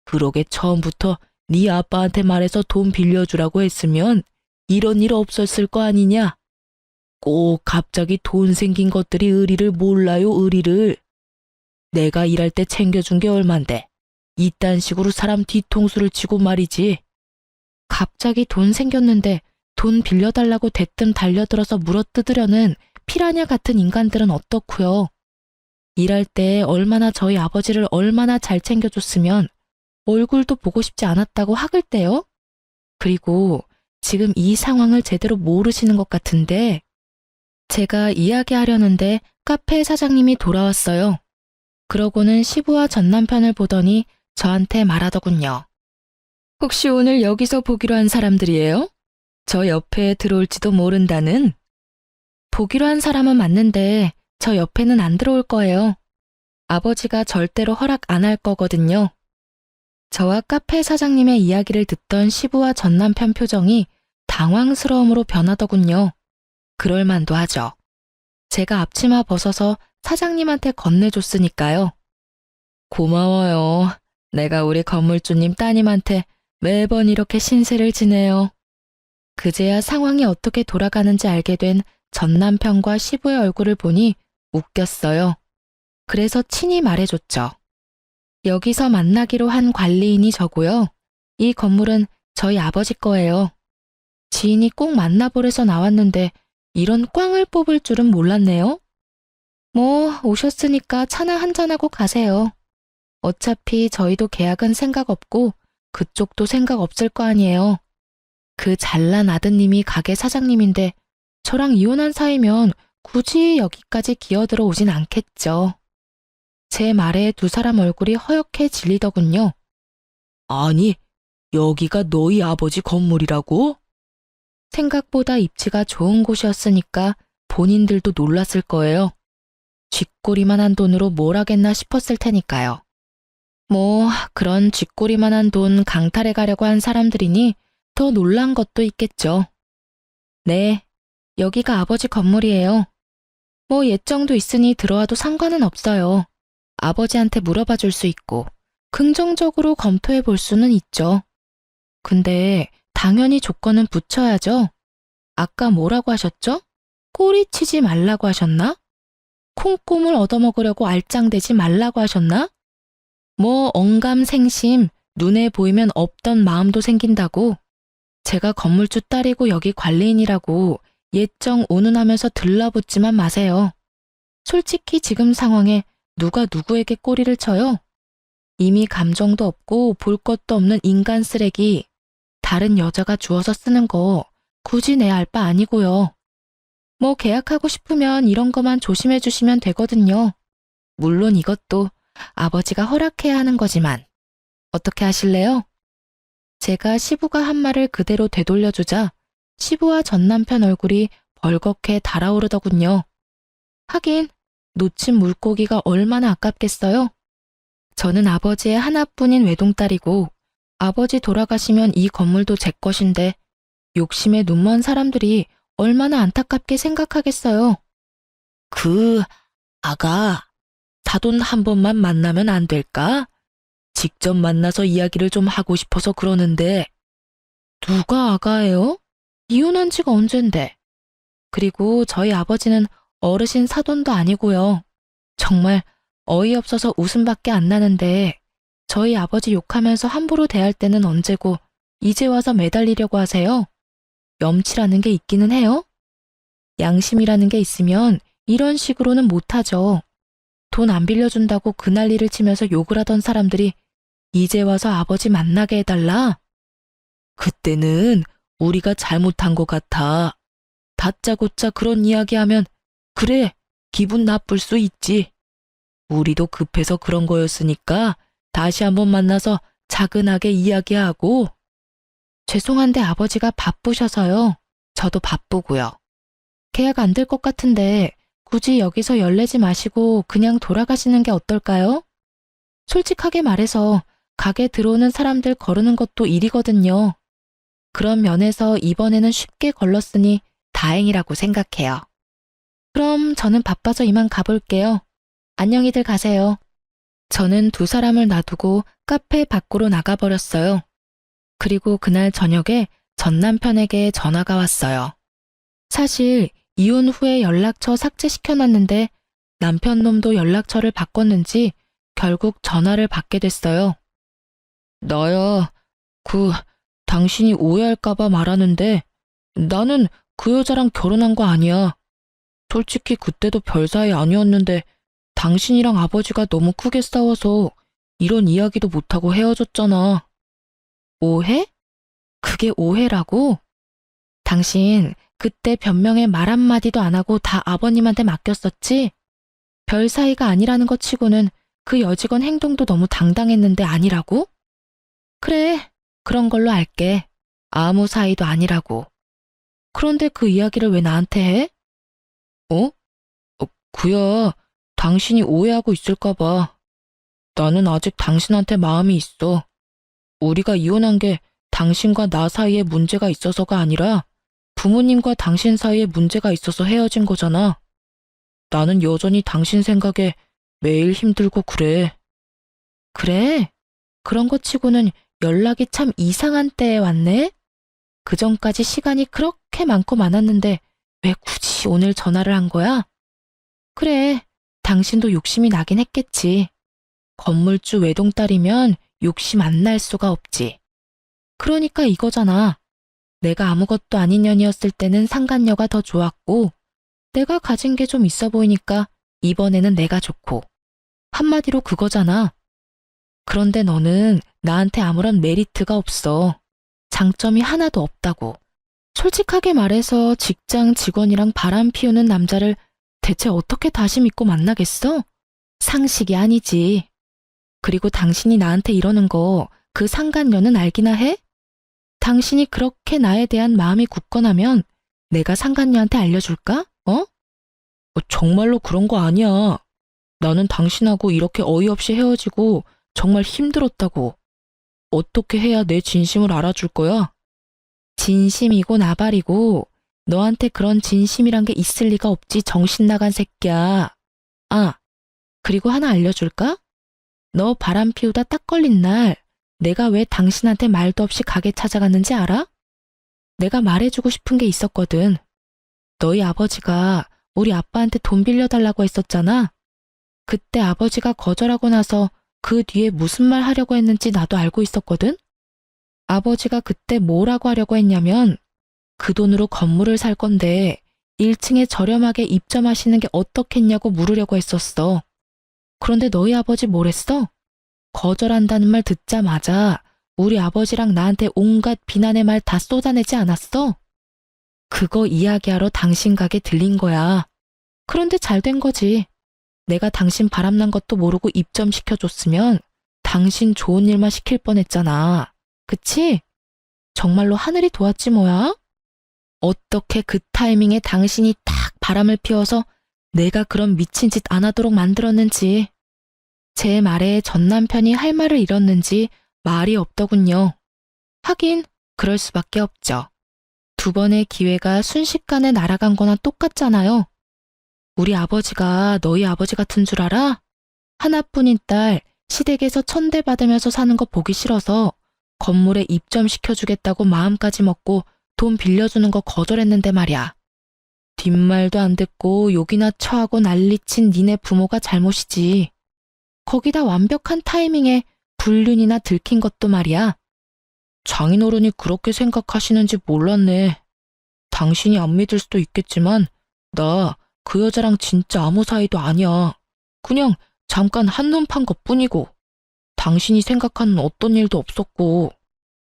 그러게 처음부터 네 아빠한테 말해서 돈 빌려주라고 했으면 이런 일 없었을 거 아니냐? 꼭 갑자기 돈 생긴 것들이 의리를 몰라요, 의리를. 내가 일할 때 챙겨준 게 얼만데 이딴 식으로 사람 뒤통수를 치고 말이지. 갑자기 돈 생겼는데 돈 빌려달라고 대뜸 달려들어서 물어뜯으려는 피라냐 같은 인간들은 어떻고요? 일할 때 얼마나 저희 아버지를 얼마나 잘 챙겨줬으면 얼굴도 보고 싶지 않았다고 학을 떼요? 그리고 지금 이 상황을 제대로 모르시는 것 같은데 제가 이야기하려는데 카페 사장님이 돌아왔어요. 그러고는 시부와 전 남편을 보더니 저한테 말하더군요. 혹시 오늘 여기서 보기로 한 사람들이에요? 저 옆에 들어올지도 모른다는? 보기로 한 사람은 맞는데 저 옆에는 안 들어올 거예요. 아버지가 절대로 허락 안 할 거거든요. 저와 카페 사장님의 이야기를 듣던 시부와 전 남편 표정이 당황스러움으로 변하더군요. 그럴 만도 하죠. 제가 앞치마 벗어서 사장님한테 건네줬으니까요. 고마워요. 내가 우리 건물주님 따님한테 매번 이렇게 신세를 지내요. 그제야 상황이 어떻게 돌아가는지 알게 된 전 남편과 시부의 얼굴을 보니 웃겼어요. 그래서 친히 말해줬죠. 여기서 만나기로 한 관리인이 저고요. 이 건물은 저희 아버지 거예요. 지인이 꼭 만나보래서 나왔는데 이런 꽝을 뽑을 줄은 몰랐네요. 뭐 오셨으니까 차나 한잔하고 가세요. 어차피 저희도 계약은 생각 없고 그쪽도 생각 없을 거 아니에요. 그 잘난 아드님이 가게 사장님인데 저랑 이혼한 사이면 굳이 여기까지 기어들어 오진 않겠죠. 제 말에 두 사람 얼굴이 허옇게 질리더군요. 아니, 여기가 너희 아버지 건물이라고? 생각보다 입지가 좋은 곳이었으니까 본인들도 놀랐을 거예요. 쥐꼬리만한 돈으로 뭘 하겠나 싶었을 테니까요. 뭐 그런 쥐꼬리만한 돈 강탈해 가려고 한 사람들이니 더 놀란 것도 있겠죠. 네, 여기가 아버지 건물이에요. 뭐 예정도 있으니 들어와도 상관은 없어요. 아버지한테 물어봐 줄 수 있고 긍정적으로 검토해 볼 수는 있죠. 근데 당연히 조건은 붙여야죠. 아까 뭐라고 하셨죠? 꼬리치지 말라고 하셨나? 콩고물 얻어먹으려고 알짱대지 말라고 하셨나? 뭐 언감생심, 눈에 보이면 없던 마음도 생긴다고. 제가 건물주 딸이고 여기 관리인이라고 예정 운운하면서 들러붙지만 마세요. 솔직히 지금 상황에 누가 누구에게 꼬리를 쳐요? 이미 감정도 없고 볼 것도 없는 인간 쓰레기. 다른 여자가 주워서 쓰는 거 굳이 내 알 바 아니고요. 뭐 계약하고 싶으면 이런 거만 조심해 주시면 되거든요. 물론 이것도 아버지가 허락해야 하는 거지만 어떻게 하실래요? 제가 시부가 한 말을 그대로 되돌려주자 시부와 전 남편 얼굴이 벌겋게 달아오르더군요. 하긴 놓친 물고기가 얼마나 아깝겠어요? 저는 아버지의 하나뿐인 외동딸이고 아버지 돌아가시면 이 건물도 제 것인데 욕심에 눈먼 사람들이 얼마나 안타깝게 생각하겠어요. 아가, 사돈 한 번만 만나면 안 될까? 직접 만나서 이야기를 좀 하고 싶어서 그러는데. 누가 아가예요? 이혼한 지가 언젠데. 그리고 저희 아버지는 어르신 사돈도 아니고요. 정말 어이없어서 웃음밖에 안 나는데 저희 아버지 욕하면서 함부로 대할 때는 언제고 이제 와서 매달리려고 하세요? 염치라는 게 있기는 해요? 양심이라는 게 있으면 이런 식으로는 못하죠. 돈 안 빌려준다고 그 난리를 치면서 욕을 하던 사람들이 이제 와서 아버지 만나게 해달라? 그때는 우리가 잘못한 것 같아. 다짜고짜 그런 이야기하면 그래, 기분 나쁠 수 있지. 우리도 급해서 그런 거였으니까 다시 한번 만나서 차근하게 이야기하고. 죄송한데 아버지가 바쁘셔서요. 저도 바쁘고요. 계약 안 될 것 같은데 굳이 여기서 열내지 마시고 그냥 돌아가시는 게 어떨까요? 솔직하게 말해서 가게 들어오는 사람들 거르는 것도 일이거든요. 그런 면에서 이번에는 쉽게 걸렀으니 다행이라고 생각해요. 그럼 저는 바빠서 이만 가볼게요. 안녕히들 가세요. 저는 두 사람을 놔두고 카페 밖으로 나가버렸어요. 그리고 그날 저녁에 전 남편에게 전화가 왔어요. 사실 이혼 후에 연락처 삭제시켜놨는데 남편 놈도 연락처를 바꿨는지 결국 전화를 받게 됐어요. 나야, 당신이 오해할까봐 말하는데 나는 그 여자랑 결혼한 거 아니야. 솔직히 그때도 별 사이 아니었는데 당신이랑 아버지가 너무 크게 싸워서 이런 이야기도 못하고 헤어졌잖아. 오해? 그게 오해라고? 당신 그때 변명에 말 한마디도 안 하고 다 아버님한테 맡겼었지? 별 사이가 아니라는 것 치고는 그 여직원 행동도 너무 당당했는데 아니라고? 그래, 그런 걸로 알게. 아무 사이도 아니라고. 그런데 그 이야기를 왜 나한테 해? 어? 그야, 당신이 오해하고 있을까 봐. 나는 아직 당신한테 마음이 있어. 우리가 이혼한 게 당신과 나 사이에 문제가 있어서가 아니라 부모님과 당신 사이에 문제가 있어서 헤어진 거잖아. 나는 여전히 당신 생각에 매일 힘들고 그래. 그래? 그런 것 치고는 연락이 참 이상한 때에 왔네? 그전까지 시간이 그렇게 많고 많았는데 왜 굳이 오늘 전화를 한 거야? 그래, 당신도 욕심이 나긴 했겠지. 건물주 외동딸이면 욕심 안 날 수가 없지. 그러니까 이거잖아. 내가 아무것도 아닌 년이었을 때는 상간녀가 더 좋았고, 내가 가진 게 좀 있어 보이니까 이번에는 내가 좋고. 한마디로 그거잖아. 그런데 너는 나한테 아무런 메리트가 없어. 장점이 하나도 없다고. 솔직하게 말해서 직장 직원이랑 바람 피우는 남자를 대체 어떻게 다시 믿고 만나겠어? 상식이 아니지. 그리고 당신이 나한테 이러는 거 그 상간녀는 알기나 해? 당신이 그렇게 나에 대한 마음이 굳건하면 내가 상간녀한테 알려줄까? 정말로 그런 거 아니야. 나는 당신하고 이렇게 어이없이 헤어지고 정말 힘들었다고. 어떻게 해야 내 진심을 알아줄 거야? 진심이고 나발이고 너한테 그런 진심이란 게 있을 리가 없지 정신 나간 새끼야. 아, 그리고 하나 알려줄까? 너 바람 피우다 딱 걸린 날 내가 왜 당신한테 말도 없이 가게 찾아갔는지 알아? 내가 말해주고 싶은 게 있었거든. 너희 아버지가 우리 아빠한테 돈 빌려달라고 했었잖아. 그때 아버지가 거절하고 나서 그 뒤에 무슨 말 하려고 했는지 나도 알고 있었거든. 아버지가 그때 뭐라고 하려고 했냐면 그 돈으로 건물을 살 건데 1층에 저렴하게 입점하시는 게 어떻겠냐고 물으려고 했었어. 그런데 너희 아버지 뭐랬어? 거절한다는 말 듣자마자 우리 아버지랑 나한테 온갖 비난의 말 다 쏟아내지 않았어? 그거 이야기하러 당신 가게 들린 거야. 그런데 잘 된 거지. 내가 당신 바람난 것도 모르고 입점시켜줬으면 당신 좋은 일만 시킬 뻔했잖아. 그치? 정말로 하늘이 도왔지 뭐야? 어떻게 그 타이밍에 당신이 딱 바람을 피워서 내가 그런 미친 짓 안 하도록 만들었는지. 제 말에 전 남편이 할 말을 잃었는지 말이 없더군요. 하긴 그럴 수밖에 없죠. 두 번의 기회가 순식간에 날아간 거나 똑같잖아요. 우리 아버지가 너희 아버지 같은 줄 알아? 하나뿐인 딸 시댁에서 천대받으면서 사는 거 보기 싫어서 건물에 입점시켜주겠다고 마음까지 먹고 돈 빌려주는 거 거절했는데 말이야. 뒷말도 안 듣고 욕이나 처하고 난리친 니네 부모가 잘못이지. 거기다 완벽한 타이밍에 불륜이나 들킨 것도 말이야. 장인어른이 그렇게 생각하시는지 몰랐네. 당신이 안 믿을 수도 있겠지만 나 그 여자랑 진짜 아무 사이도 아니야. 그냥 잠깐 한눈 판 것뿐이고 당신이 생각하는 어떤 일도 없었고.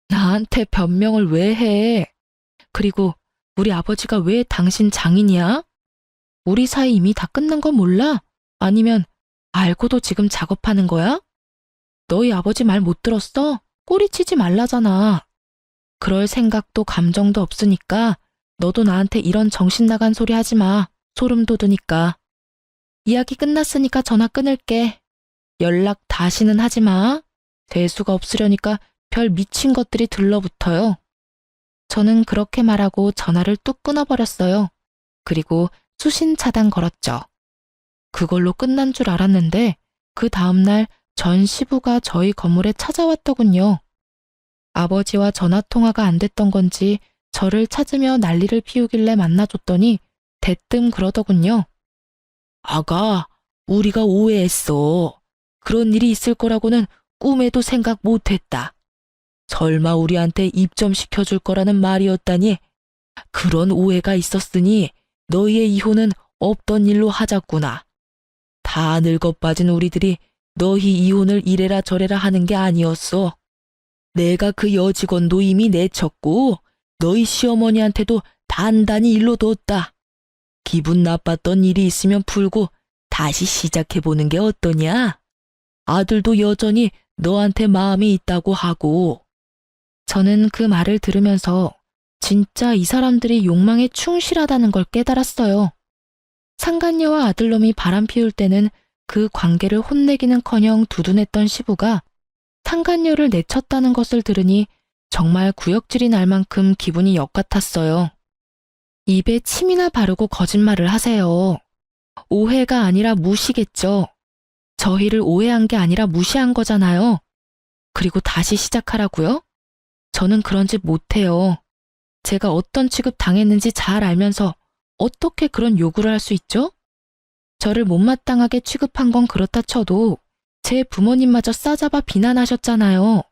나한테 변명을 왜 해? 그리고 우리 아버지가 왜 당신 장인이야? 우리 사이 이미 다 끝난 거 몰라? 아니면 알고도 지금 작업하는 거야? 너희 아버지 말 못 들었어? 꼬리치지 말라잖아. 그럴 생각도 감정도 없으니까 너도 나한테 이런 정신 나간 소리 하지 마. 소름 돋으니까. 이야기 끝났으니까 전화 끊을게. 연락 다시는 하지 마. 대수가 없으려니까 별 미친 것들이 들러붙어요. 저는 그렇게 말하고 전화를 뚝 끊어버렸어요. 그리고 수신 차단 걸었죠. 그걸로 끝난 줄 알았는데 그 다음날 전 시부가 저희 건물에 찾아왔더군요. 아버지와 전화통화가 안 됐던 건지 저를 찾으며 난리를 피우길래 만나줬더니 대뜸 그러더군요. 아가, 우리가 오해했어. 그런 일이 있을 거라고는 꿈에도 생각 못했다. 설마 우리한테 입점시켜줄 거라는 말이었다니. 그런 오해가 있었으니 너희의 이혼은 없던 일로 하자꾸나. 다 늙어 빠진 우리들이 너희 이혼을 이래라 저래라 하는 게 아니었어. 내가 그 여직원도 이미 내쳤고 너희 시어머니한테도 단단히 일로 뒀다. 기분 나빴던 일이 있으면 풀고 다시 시작해보는 게 어떠냐? 아들도 여전히 너한테 마음이 있다고 하고. 저는 그 말을 들으면서 진짜 이 사람들이 욕망에 충실하다는 걸 깨달았어요. 상간녀와 아들놈이 바람 피울 때는 그 관계를 혼내기는커녕 두둔했던 시부가 상간녀를 내쳤다는 것을 들으니 정말 구역질이 날 만큼 기분이 역 같았어요. 입에 침이나 바르고 거짓말을 하세요. 오해가 아니라 무시겠죠. 저희를 오해한 게 아니라 무시한 거잖아요. 그리고 다시 시작하라고요? 저는 그런 짓 못해요. 제가 어떤 취급 당했는지 잘 알면서 어떻게 그런 요구를 할 수 있죠? 저를 못마땅하게 취급한 건 그렇다 쳐도 제 부모님마저 싸잡아 비난하셨잖아요.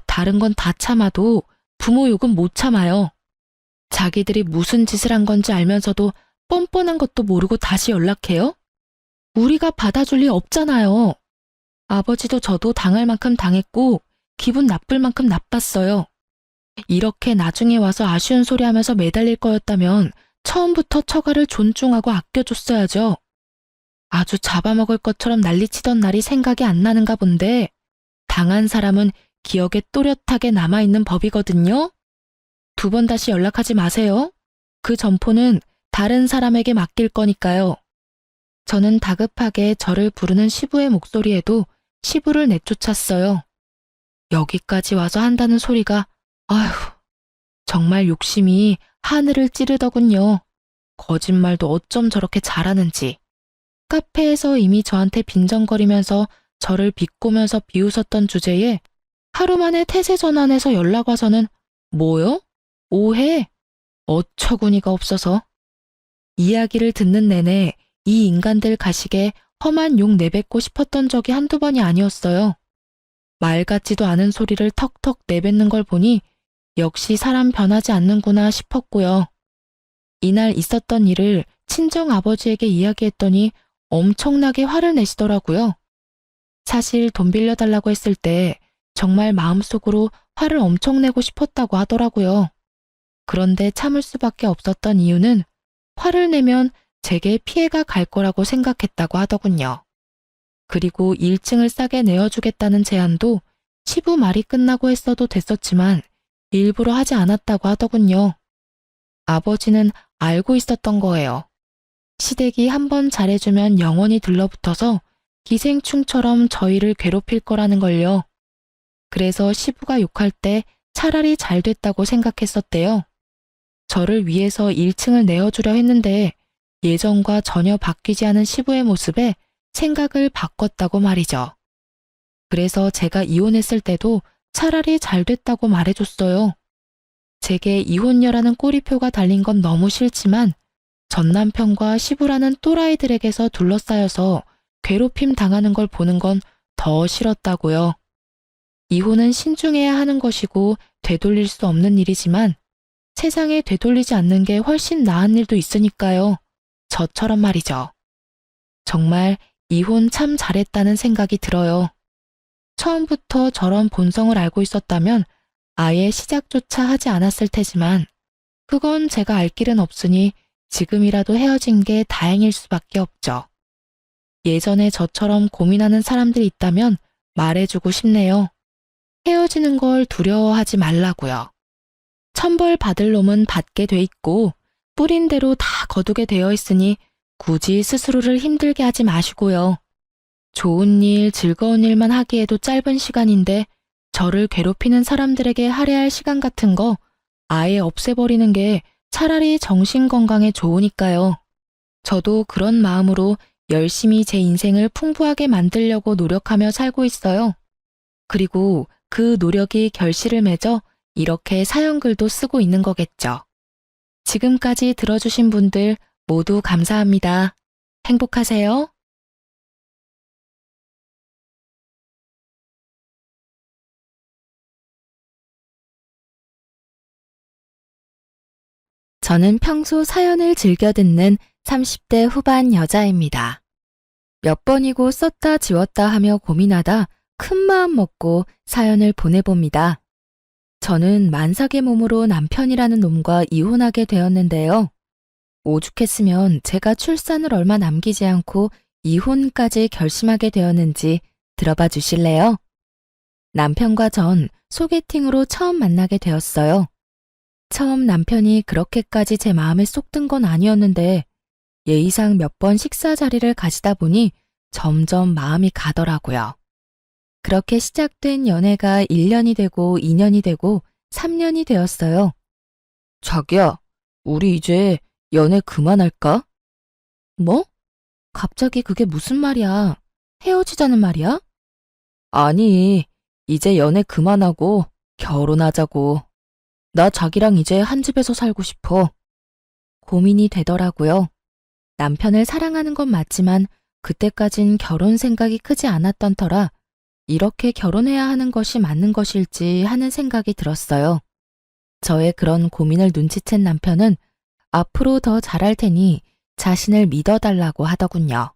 다른 건 다 참아도 부모 욕은 못 참아요. 자기들이 무슨 짓을 한 건지 알면서도 뻔뻔한 것도 모르고 다시 연락해요? 우리가 받아줄 리 없잖아요. 아버지도 저도 당할 만큼 당했고 기분 나쁠 만큼 나빴어요. 이렇게 나중에 와서 아쉬운 소리 하면서 매달릴 거였다면 처음부터 처가를 존중하고 아껴줬어야죠. 아주 잡아먹을 것처럼 난리치던 날이 생각이 안 나는가 본데 당한 사람은 기억에 또렷하게 남아있는 법이거든요. 2번 다시 연락하지 마세요. 그 점포는 다른 사람에게 맡길 거니까요. 저는 다급하게 저를 부르는 시부의 목소리에도 시부를 내쫓았어요. 여기까지 와서 한다는 소리가 아휴, 정말 욕심이 하늘을 찌르더군요. 거짓말도 어쩜 저렇게 잘하는지. 카페에서 이미 저한테 빈정거리면서 저를 비꼬면서 비웃었던 주제에 하루 만에 태세 전환해서 연락 와서는 뭐요? 오해? 어처구니가 없어서. 이야기를 듣는 내내 이 인간들 가식에 험한 욕 내뱉고 싶었던 적이 한두 번이 아니었어요. 말 같지도 않은 소리를 턱턱 내뱉는 걸 보니 역시 사람 변하지 않는구나 싶었고요. 이날 있었던 일을 친정 아버지에게 이야기했더니 엄청나게 화를 내시더라고요. 사실 돈 빌려달라고 했을 때 정말 마음속으로 화를 엄청 내고 싶었다고 하더라고요. 그런데 참을 수밖에 없었던 이유는 화를 내면 제게 피해가 갈 거라고 생각했다고 하더군요. 그리고 1층을 싸게 내어주겠다는 제안도 시부 말이 끝나고 했어도 됐었지만 일부러 하지 않았다고 하더군요. 아버지는 알고 있었던 거예요. 시댁이 한번 잘해주면 영원히 들러붙어서 기생충처럼 저희를 괴롭힐 거라는 걸요. 그래서 시부가 욕할 때 차라리 잘 됐다고 생각했었대요. 저를 위해서 1층을 내어주려 했는데 예전과 전혀 바뀌지 않은 시부의 모습에 생각을 바꿨다고 말이죠. 그래서 제가 이혼했을 때도 차라리 잘 됐다고 말해줬어요. 제게 이혼녀라는 꼬리표가 달린 건 너무 싫지만 전 남편과 시부라는 또라이들에게서 둘러싸여서 괴롭힘 당하는 걸 보는 건 더 싫었다고요. 이혼은 신중해야 하는 것이고 되돌릴 수 없는 일이지만 세상에 되돌리지 않는 게 훨씬 나은 일도 있으니까요. 저처럼 말이죠. 정말 이혼 참 잘했다는 생각이 들어요. 처음부터 저런 본성을 알고 있었다면 아예 시작조차 하지 않았을 테지만 그건 제가 알 길은 없으니 지금이라도 헤어진 게 다행일 수밖에 없죠. 예전에 저처럼 고민하는 사람들이 있다면 말해주고 싶네요. 헤어지는 걸 두려워하지 말라고요. 천벌 받을 놈은 받게 돼 있고 뿌린 대로 다 거두게 되어 있으니 굳이 스스로를 힘들게 하지 마시고요. 좋은 일, 즐거운 일만 하기에도 짧은 시간인데 저를 괴롭히는 사람들에게 할애할 시간 같은 거 아예 없애버리는 게 차라리 정신 건강에 좋으니까요. 저도 그런 마음으로 열심히 제 인생을 풍부하게 만들려고 노력하며 살고 있어요. 그리고 그 노력이 결실을 맺어 이렇게 사연글도 쓰고 있는 거겠죠. 지금까지 들어주신 분들 모두 감사합니다. 행복하세요. 저는 평소 사연을 즐겨 듣는 30대 후반 여자입니다. 몇 번이고 썼다 지웠다 하며 고민하다 큰 마음 먹고 사연을 보내봅니다. 저는 만삭의 몸으로 남편이라는 놈과 이혼하게 되었는데요. 오죽했으면 제가 출산을 얼마 남기지 않고 이혼까지 결심하게 되었는지 들어봐 주실래요? 남편과 전 소개팅으로 처음 만나게 되었어요. 처음 남편이 그렇게까지 제 마음에 쏙 든 건 아니었는데 예의상 몇 번 식사 자리를 가시다 보니 점점 마음이 가더라고요. 그렇게 시작된 연애가 1년이 되고 2년이 되고 3년이 되었어요. 자기야, 우리 이제 연애 그만할까? 뭐? 갑자기 그게 무슨 말이야? 헤어지자는 말이야? 아니, 이제 연애 그만하고 결혼하자고. 나 자기랑 이제 한 집에서 살고 싶어. 고민이 되더라고요. 남편을 사랑하는 건 맞지만 그때까진 결혼 생각이 크지 않았던 터라 이렇게 결혼해야 하는 것이 맞는 것일지 하는 생각이 들었어요. 저의 그런 고민을 눈치챈 남편은 앞으로 더 잘할 테니 자신을 믿어달라고 하더군요.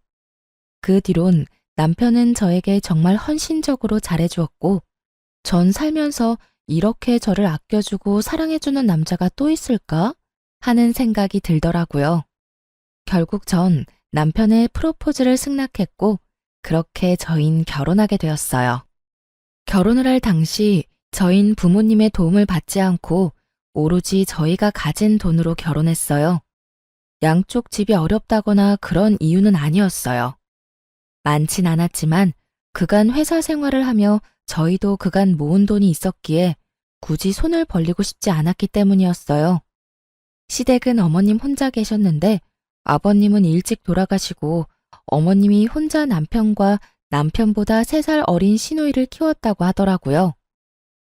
그 뒤론 남편은 저에게 정말 헌신적으로 잘해주었고 전 살면서 이렇게 저를 아껴주고 사랑해주는 남자가 또 있을까? 하는 생각이 들더라고요. 결국 전 남편의 프로포즈를 승낙했고 그렇게 저흰 결혼하게 되었어요. 결혼을 할 당시 저흰 부모님의 도움을 받지 않고 오로지 저희가 가진 돈으로 결혼했어요. 양쪽 집이 어렵다거나 그런 이유는 아니었어요. 많진 않았지만 그간 회사 생활을 하며 저희도 그간 모은 돈이 있었기에 굳이 손을 벌리고 싶지 않았기 때문이었어요. 시댁은 어머님 혼자 계셨는데 아버님은 일찍 돌아가시고 어머님이 혼자 남편과 남편보다 3살 어린 시누이를 키웠다고 하더라고요.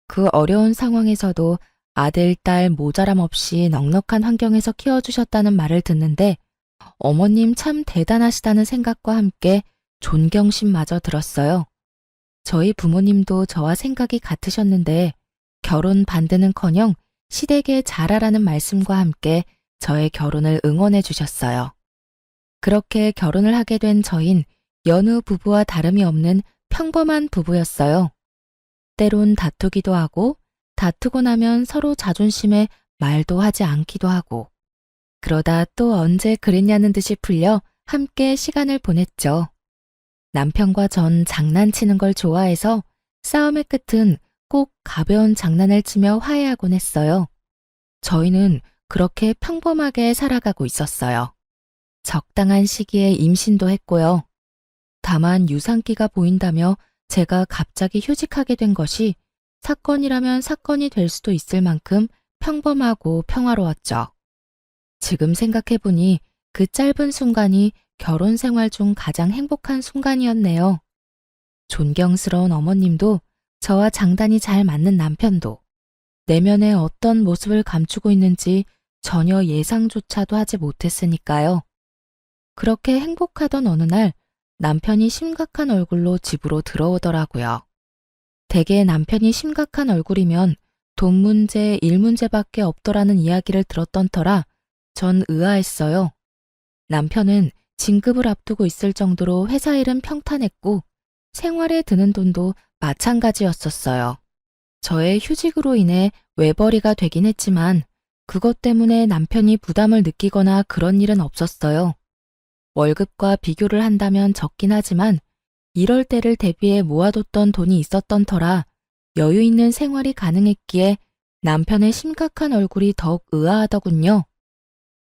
그 어려운 상황에서도 아들, 딸 모자람 없이 넉넉한 환경에서 키워주셨다는 말을 듣는데 어머님 참 대단하시다는 생각과 함께 존경심마저 들었어요. 저희 부모님도 저와 생각이 같으셨는데 결혼 반대는커녕 시댁에 잘하라는 말씀과 함께 저의 결혼을 응원해 주셨어요. 그렇게 결혼을 하게 된 저흰 여느 부부와 다름이 없는 평범한 부부였어요. 때론 다투기도 하고 다투고 나면 서로 자존심에 말도 하지 않기도 하고 그러다 또 언제 그랬냐는 듯이 풀려 함께 시간을 보냈죠. 남편과 전 장난치는 걸 좋아해서 싸움의 끝은 꼭 가벼운 장난을 치며 화해하곤 했어요. 저희는 그렇게 평범하게 살아가고 있었어요. 적당한 시기에 임신도 했고요. 다만 유산기가 보인다며 제가 갑자기 휴직하게 된 것이 사건이라면 사건이 될 수도 있을 만큼 평범하고 평화로웠죠. 지금 생각해보니 그 짧은 순간이 결혼 생활 중 가장 행복한 순간이었네요. 존경스러운 어머님도 저와 장단이 잘 맞는 남편도 내면에 어떤 모습을 감추고 있는지 전혀 예상조차도 하지 못했으니까요. 그렇게 행복하던 어느 날 남편이 심각한 얼굴로 집으로 들어오더라고요. 대개 남편이 심각한 얼굴이면 돈 문제, 일 문제밖에 없더라는 이야기를 들었던 터라 전 의아했어요. 남편은 진급을 앞두고 있을 정도로 회사 일은 평탄했고 생활에 드는 돈도 마찬가지였었어요. 저의 휴직으로 인해 외벌이가 되긴 했지만 그것 때문에 남편이 부담을 느끼거나 그런 일은 없었어요. 월급과 비교를 한다면 적긴 하지만 이럴 때를 대비해 모아뒀던 돈이 있었던 터라 여유 있는 생활이 가능했기에 남편의 심각한 얼굴이 더욱 의아하더군요.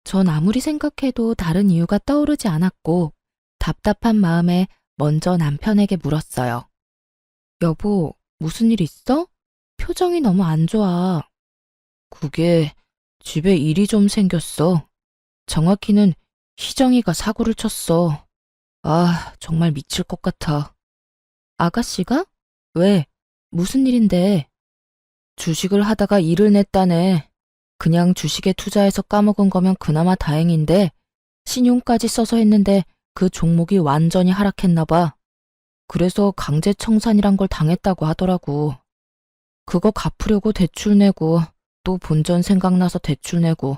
전 아무리 생각해도 다른 이유가 떠오르지 않았고 답답한 마음에 먼저 남편에게 물었어요. 여보, 무슨 일 있어? 표정이 너무 안 좋아. 그게 집에 일이 좀 생겼어. 정확히는 희정이가 사고를 쳤어. 아, 정말 미칠 것 같아. 아가씨가? 왜? 무슨 일인데? 주식을 하다가 일을 냈다네. 그냥 주식에 투자해서 까먹은 거면 그나마 다행인데 신용까지 써서 했는데 그 종목이 완전히 하락했나 봐. 그래서 강제 청산이란 걸 당했다고 하더라고. 그거 갚으려고 대출 내고 또 본전 생각나서 대출 내고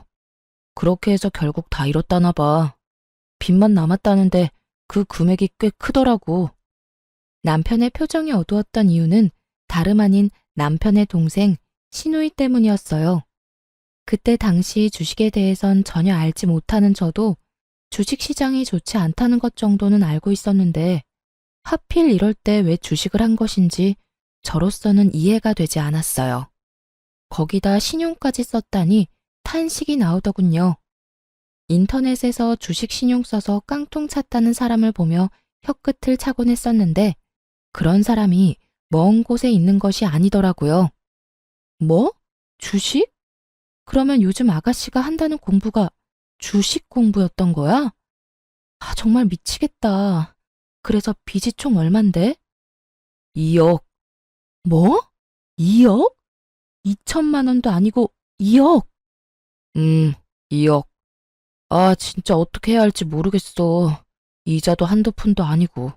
그렇게 해서 결국 다 잃었다나 봐. 빚만 남았다는데 그 금액이 꽤 크더라고. 남편의 표정이 어두웠던 이유는 다름 아닌 남편의 동생 시누이 때문이었어요. 그때 당시 주식에 대해선 전혀 알지 못하는 저도 주식시장이 좋지 않다는 것 정도는 알고 있었는데 하필 이럴 때 왜 주식을 한 것인지 저로서는 이해가 되지 않았어요. 거기다 신용까지 썼다니 탄식이 나오더군요. 인터넷에서 주식 신용 써서 깡통 찼다는 사람을 보며 혀끝을 차곤 했었는데 그런 사람이 먼 곳에 있는 것이 아니더라고요. 뭐? 주식? 그러면 요즘 아가씨가 한다는 공부가 주식 공부였던 거야? 아, 정말 미치겠다. 그래서 빚이 총 얼만데? 2억. 뭐? 2억? 2천만 원도 아니고 2억? 2억. 아, 진짜 어떻게 해야 할지 모르겠어. 이자도 한두 푼도 아니고.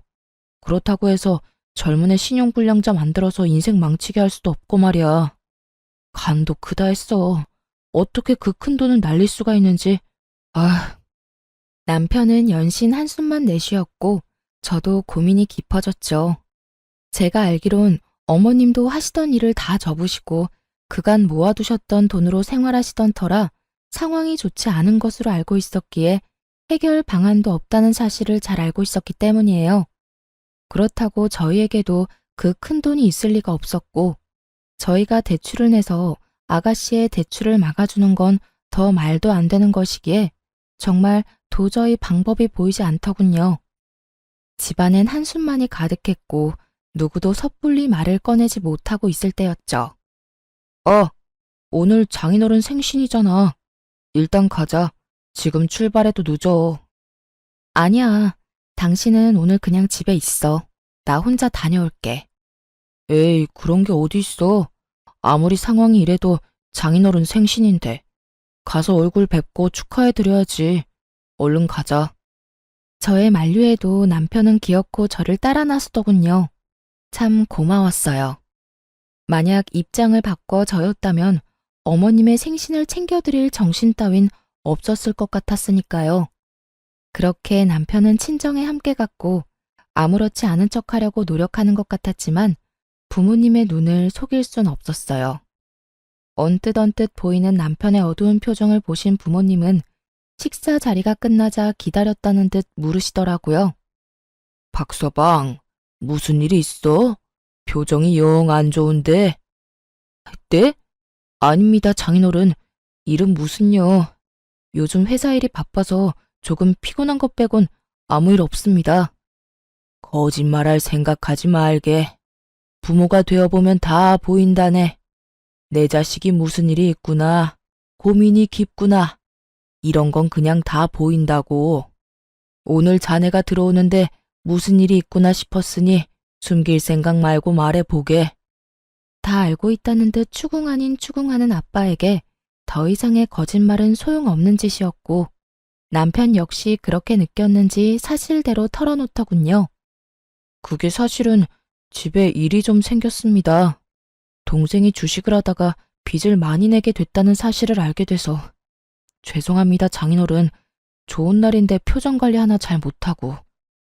그렇다고 해서 젊은 애 신용불량자 만들어서 인생 망치게 할 수도 없고 말이야. 간도 크다 했어. 어떻게 그 큰 돈을 날릴 수가 있는지. 아, 남편은 연신 한숨만 내쉬었고 저도 고민이 깊어졌죠. 제가 알기론 어머님도 하시던 일을 다 접으시고 그간 모아두셨던 돈으로 생활하시던 터라 상황이 좋지 않은 것으로 알고 있었기에 해결 방안도 없다는 사실을 잘 알고 있었기 때문이에요. 그렇다고 저희에게도 그 큰 돈이 있을 리가 없었고 저희가 대출을 내서 아가씨의 대출을 막아주는 건 더 말도 안 되는 것이기에 정말 도저히 방법이 보이지 않더군요. 집안엔 한숨만이 가득했고 누구도 섣불리 말을 꺼내지 못하고 있을 때였죠. 오늘 장인어른 생신이잖아. 일단 가자. 지금 출발해도 늦어. 아니야, 당신은 오늘 그냥 집에 있어. 나 혼자 다녀올게. 에이, 그런 게 어디 있어. 아무리 상황이 이래도 장인어른 생신인데. 가서 얼굴 뵙고 축하해드려야지. 얼른 가자. 저의 만류에도 남편은 기어코 저를 따라 나서더군요. 참 고마웠어요. 만약 입장을 바꿔 저였다면 어머님의 생신을 챙겨드릴 정신 따윈 없었을 것 같았으니까요. 그렇게 남편은 친정에 함께 갔고 아무렇지 않은 척하려고 노력하는 것 같았지만 부모님의 눈을 속일 순 없었어요. 언뜻 보이는 남편의 어두운 표정을 보신 부모님은 식사 자리가 끝나자 기다렸다는 듯 물으시더라고요. 박서방, 무슨 일이 있어? 표정이 영 안 좋은데. 네? 아닙니다, 장인어른. 일은 무슨요. 요즘 회사 일이 바빠서 조금 피곤한 것 빼곤 아무 일 없습니다. 거짓말할 생각하지 말게. 부모가 되어보면 다 보인다네. 내 자식이 무슨 일이 있구나. 고민이 깊구나. 이런 건 그냥 다 보인다고. 오늘 자네가 들어오는데 무슨 일이 있구나 싶었으니 숨길 생각 말고 말해보게. 다 알고 있다는 듯 추궁 아닌 추궁하는 아빠에게 더 이상의 거짓말은 소용없는 짓이었고 남편 역시 그렇게 느꼈는지 사실대로 털어놓더군요. 그게 사실은 집에 일이 좀 생겼습니다. 동생이 주식을 하다가 빚을 많이 내게 됐다는 사실을 알게 돼서. 죄송합니다, 장인어른. 좋은 날인데 표정 관리 하나 잘 못하고.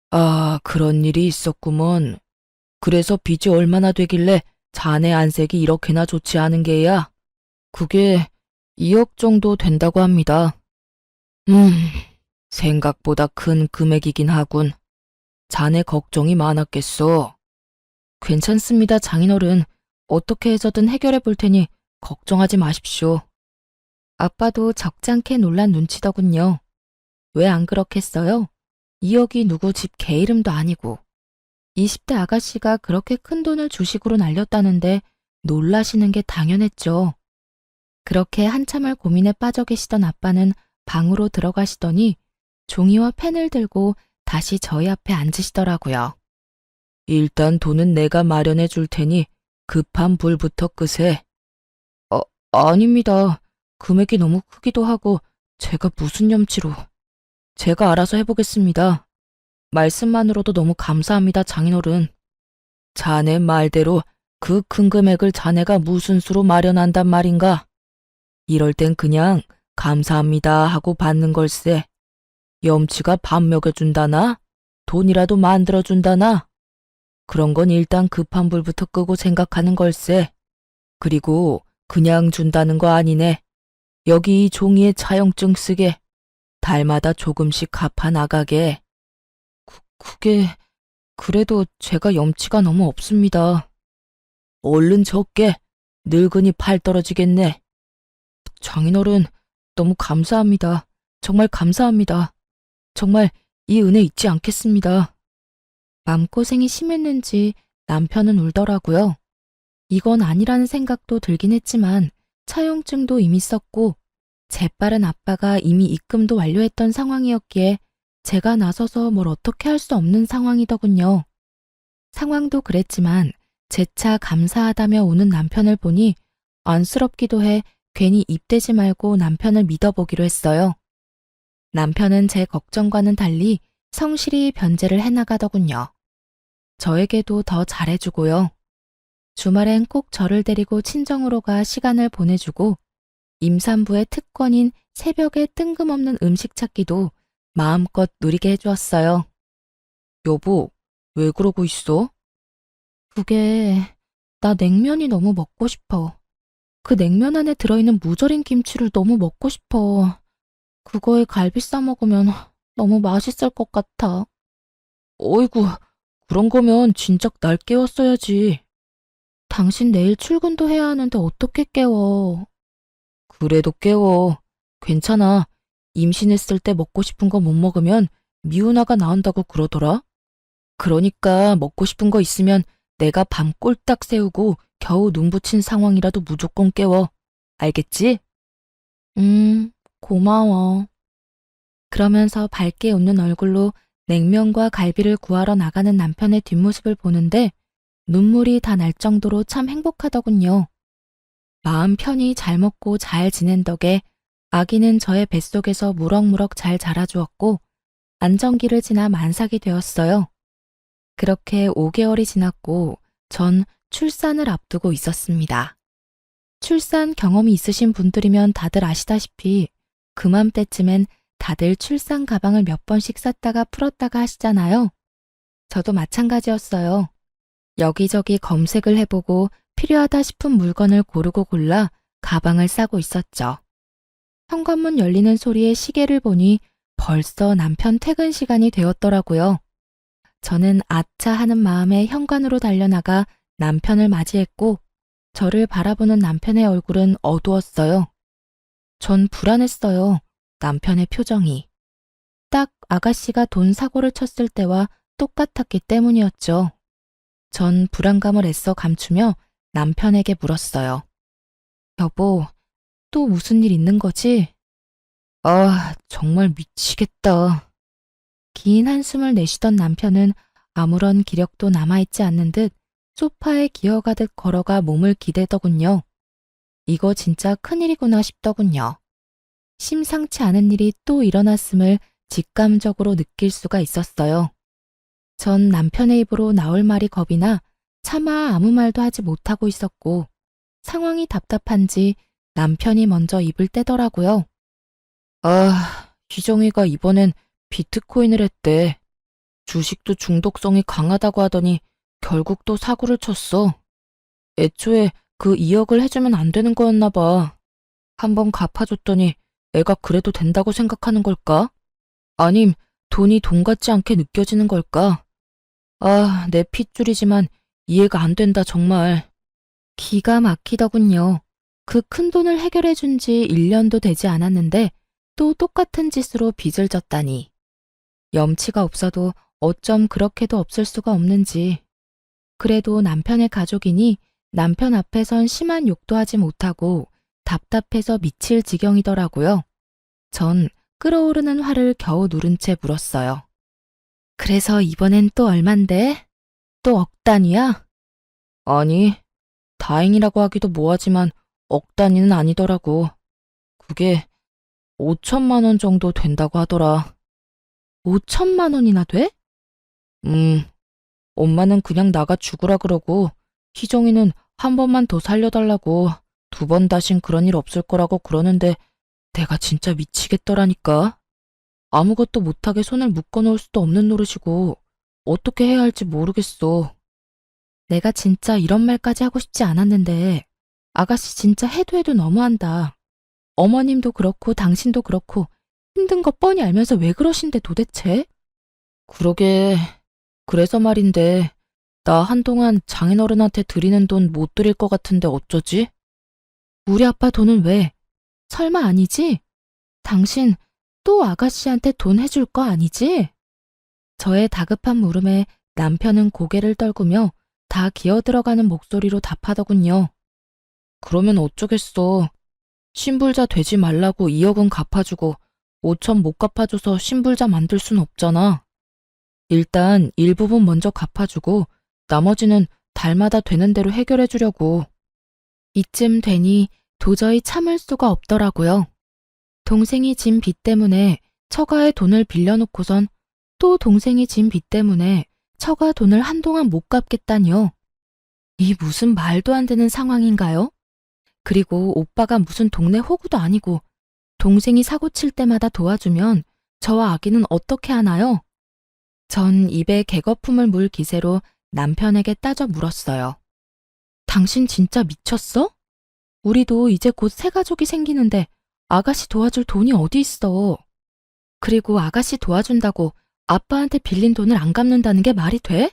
아, 그런 일이 있었구먼. 그래서 빚이 얼마나 되길래 자네 안색이 이렇게나 좋지 않은 게야? 그게 2억 정도 된다고 합니다. 생각보다 큰 금액이긴 하군. 자네 걱정이 많았겠어. 괜찮습니다, 장인어른. 어떻게 해서든 해결해 볼 테니 걱정하지 마십시오. 아빠도 적잖게 놀란 눈치더군요. 왜 안 그렇겠어요? 2억이 누구 집 개 이름도 아니고 20대 아가씨가 그렇게 큰 돈을 주식으로 날렸다는데 놀라시는 게 당연했죠. 그렇게 한참을 고민에 빠져 계시던 아빠는 방으로 들어가시더니 종이와 펜을 들고 다시 저희 앞에 앉으시더라고요. 일단 돈은 내가 마련해 줄 테니 급한 불부터 끄세. 아닙니다. 금액이 너무 크기도 하고 제가 무슨 염치로. 제가 알아서 해보겠습니다. 말씀만으로도 너무 감사합니다, 장인어른. 자네 말대로 그 큰 금액을 자네가 무슨 수로 마련한단 말인가? 이럴 땐 그냥 감사합니다 하고 받는 걸세. 염치가 밥 먹여준다나? 돈이라도 만들어준다나? 그런 건 일단 급한 불부터 끄고 생각하는 걸세. 그리고 그냥 준다는 거 아니네. 여기 이 종이에 차용증 쓰게. 달마다 조금씩 갚아 나가게. 그게 그래도 제가 염치가 너무 없습니다. 얼른 적게. 늙으니 팔 떨어지겠네. 장인어른, 너무 감사합니다. 정말 감사합니다. 정말 이 은혜 잊지 않겠습니다. 마음고생이 심했는지 남편은 울더라고요. 이건 아니라는 생각도 들긴 했지만 차용증도 이미 썼고 재빠른 아빠가 이미 입금도 완료했던 상황이었기에 제가 나서서 뭘 어떻게 할 수 없는 상황이더군요. 상황도 그랬지만 재차 감사하다며 우는 남편을 보니 안쓰럽기도 해 괜히 입대지 말고 남편을 믿어보기로 했어요. 남편은 제 걱정과는 달리 성실히 변제를 해나가더군요. 저에게도 더 잘해주고요. 주말엔 꼭 저를 데리고 친정으로 가 시간을 보내주고 임산부의 특권인 새벽에 뜬금없는 음식 찾기도 마음껏 누리게 해주었어요. 여보, 왜 그러고 있어? 그게 나 냉면이 너무 먹고 싶어. 그 냉면 안에 들어있는 무절임 김치를 너무 먹고 싶어. 그거에 갈비 싸 먹으면 너무 맛있을 것 같아. 어이구, 그런 거면 진작 날 깨웠어야지. 당신 내일 출근도 해야 하는데 어떻게 깨워? 그래도 깨워. 괜찮아. 임신했을 때 먹고 싶은 거 못 먹으면 미운아가 나온다고 그러더라. 그러니까 먹고 싶은 거 있으면 내가 밤 꼴딱 새우고 겨우 눈 붙인 상황이라도 무조건 깨워. 알겠지? 고마워. 그러면서 밝게 웃는 얼굴로 냉면과 갈비를 구하러 나가는 남편의 뒷모습을 보는데 눈물이 다 날 정도로 참 행복하더군요. 마음 편히 잘 먹고 잘 지낸 덕에 아기는 저의 뱃속에서 무럭무럭 잘 자라주었고 안정기를 지나 만삭이 되었어요. 그렇게 5개월이 지났고 전 출산을 앞두고 있었습니다. 출산 경험이 있으신 분들이면 다들 아시다시피 그맘때쯤엔 다들 출산 가방을 몇 번씩 쌌다가 풀었다가 하시잖아요. 저도 마찬가지였어요. 여기저기 검색을 해보고 필요하다 싶은 물건을 고르고 골라 가방을 싸고 있었죠. 현관문 열리는 소리에 시계를 보니 벌써 남편 퇴근 시간이 되었더라고요. 저는 아차 하는 마음에 현관으로 달려나가 남편을 맞이했고 저를 바라보는 남편의 얼굴은 어두웠어요. 전 불안했어요. 남편의 표정이. 딱 아가씨가 돈 사고를 쳤을 때와 똑같았기 때문이었죠. 전 불안감을 애써 감추며 남편에게 물었어요. 여보, 또 무슨 일 있는 거지? 아, 정말 미치겠다. 긴 한숨을 내쉬던 남편은 아무런 기력도 남아있지 않는 듯 소파에 기어가듯 걸어가 몸을 기대더군요. 이거 진짜 큰일이구나 싶더군요. 심상치 않은 일이 또 일어났음을 직감적으로 느낄 수가 있었어요. 전 남편의 입으로 나올 말이 겁이 나 차마 아무 말도 하지 못하고 있었고 상황이 답답한지 남편이 먼저 입을 떼더라고요. 아, 희정이가 이번엔 비트코인을 했대. 주식도 중독성이 강하다고 하더니 결국 또 사고를 쳤어. 애초에 그 2억을 해주면 안 되는 거였나 봐. 한번 갚아줬더니 애가 그래도 된다고 생각하는 걸까? 아님 돈이 돈 같지 않게 느껴지는 걸까? 아, 내 핏줄이지만 이해가 안 된다 정말. 기가 막히더군요. 그 큰 돈을 해결해 준 지 1년도 되지 않았는데 또 똑같은 짓으로 빚을 졌다니. 염치가 없어도 어쩜 그렇게도 없을 수가 없는지. 그래도 남편의 가족이니 남편 앞에선 심한 욕도 하지 못하고 답답해서 미칠 지경이더라고요. 전 끓어오르는 화를 겨우 누른 채 물었어요. 그래서 이번엔 또 얼만데? 또 억 단위야? 아니, 다행이라고 하기도 뭐하지만 억 단위는 아니더라고. 그게 5천만 원 정도 된다고 하더라. 5천만 원이나 돼? 엄마는 그냥 나가 죽으라 그러고 희정이는 한 번만 더 살려달라고 2번 다신 그런 일 없을 거라고 그러는데 내가 진짜 미치겠더라니까. 아무것도 못하게 손을 묶어놓을 수도 없는 노릇이고 어떻게 해야 할지 모르겠어. 내가 진짜 이런 말까지 하고 싶지 않았는데 아가씨 진짜 해도 해도 너무한다. 어머님도 그렇고 당신도 그렇고 힘든 거 뻔히 알면서 왜 그러신데 도대체? 그러게. 그래서 말인데 나 한동안 장인어른한테 드리는 돈 못 드릴 것 같은데 어쩌지? 우리 아빠 돈은 왜? 설마 아니지? 당신 또 아가씨한테 돈 해줄 거 아니지? 저의 다급한 물음에 남편은 고개를 떨구며 다 기어들어가는 목소리로 답하더군요. 그러면 어쩌겠어. 신불자 되지 말라고 2억은 갚아주고 5천 못 갚아줘서 신불자 만들 순 없잖아. 일단 일부분 먼저 갚아주고 나머지는 달마다 되는 대로 해결해 주려고. 이쯤 되니 도저히 참을 수가 없더라고요. 동생이 진 빚 때문에 처가에 돈을 빌려놓고선 또 동생이 진 빚 때문에 처가 돈을 한동안 못 갚겠다니요. 이 무슨 말도 안 되는 상황인가요? 그리고 오빠가 무슨 동네 호구도 아니고 동생이 사고 칠 때마다 도와주면 저와 아기는 어떻게 하나요? 전 입에 개거품을 물 기세로 남편에게 따져 물었어요. 당신 진짜 미쳤어? 우리도 이제 곧 새 가족이 생기는데 아가씨 도와줄 돈이 어디 있어? 그리고 아가씨 도와준다고 아빠한테 빌린 돈을 안 갚는다는 게 말이 돼?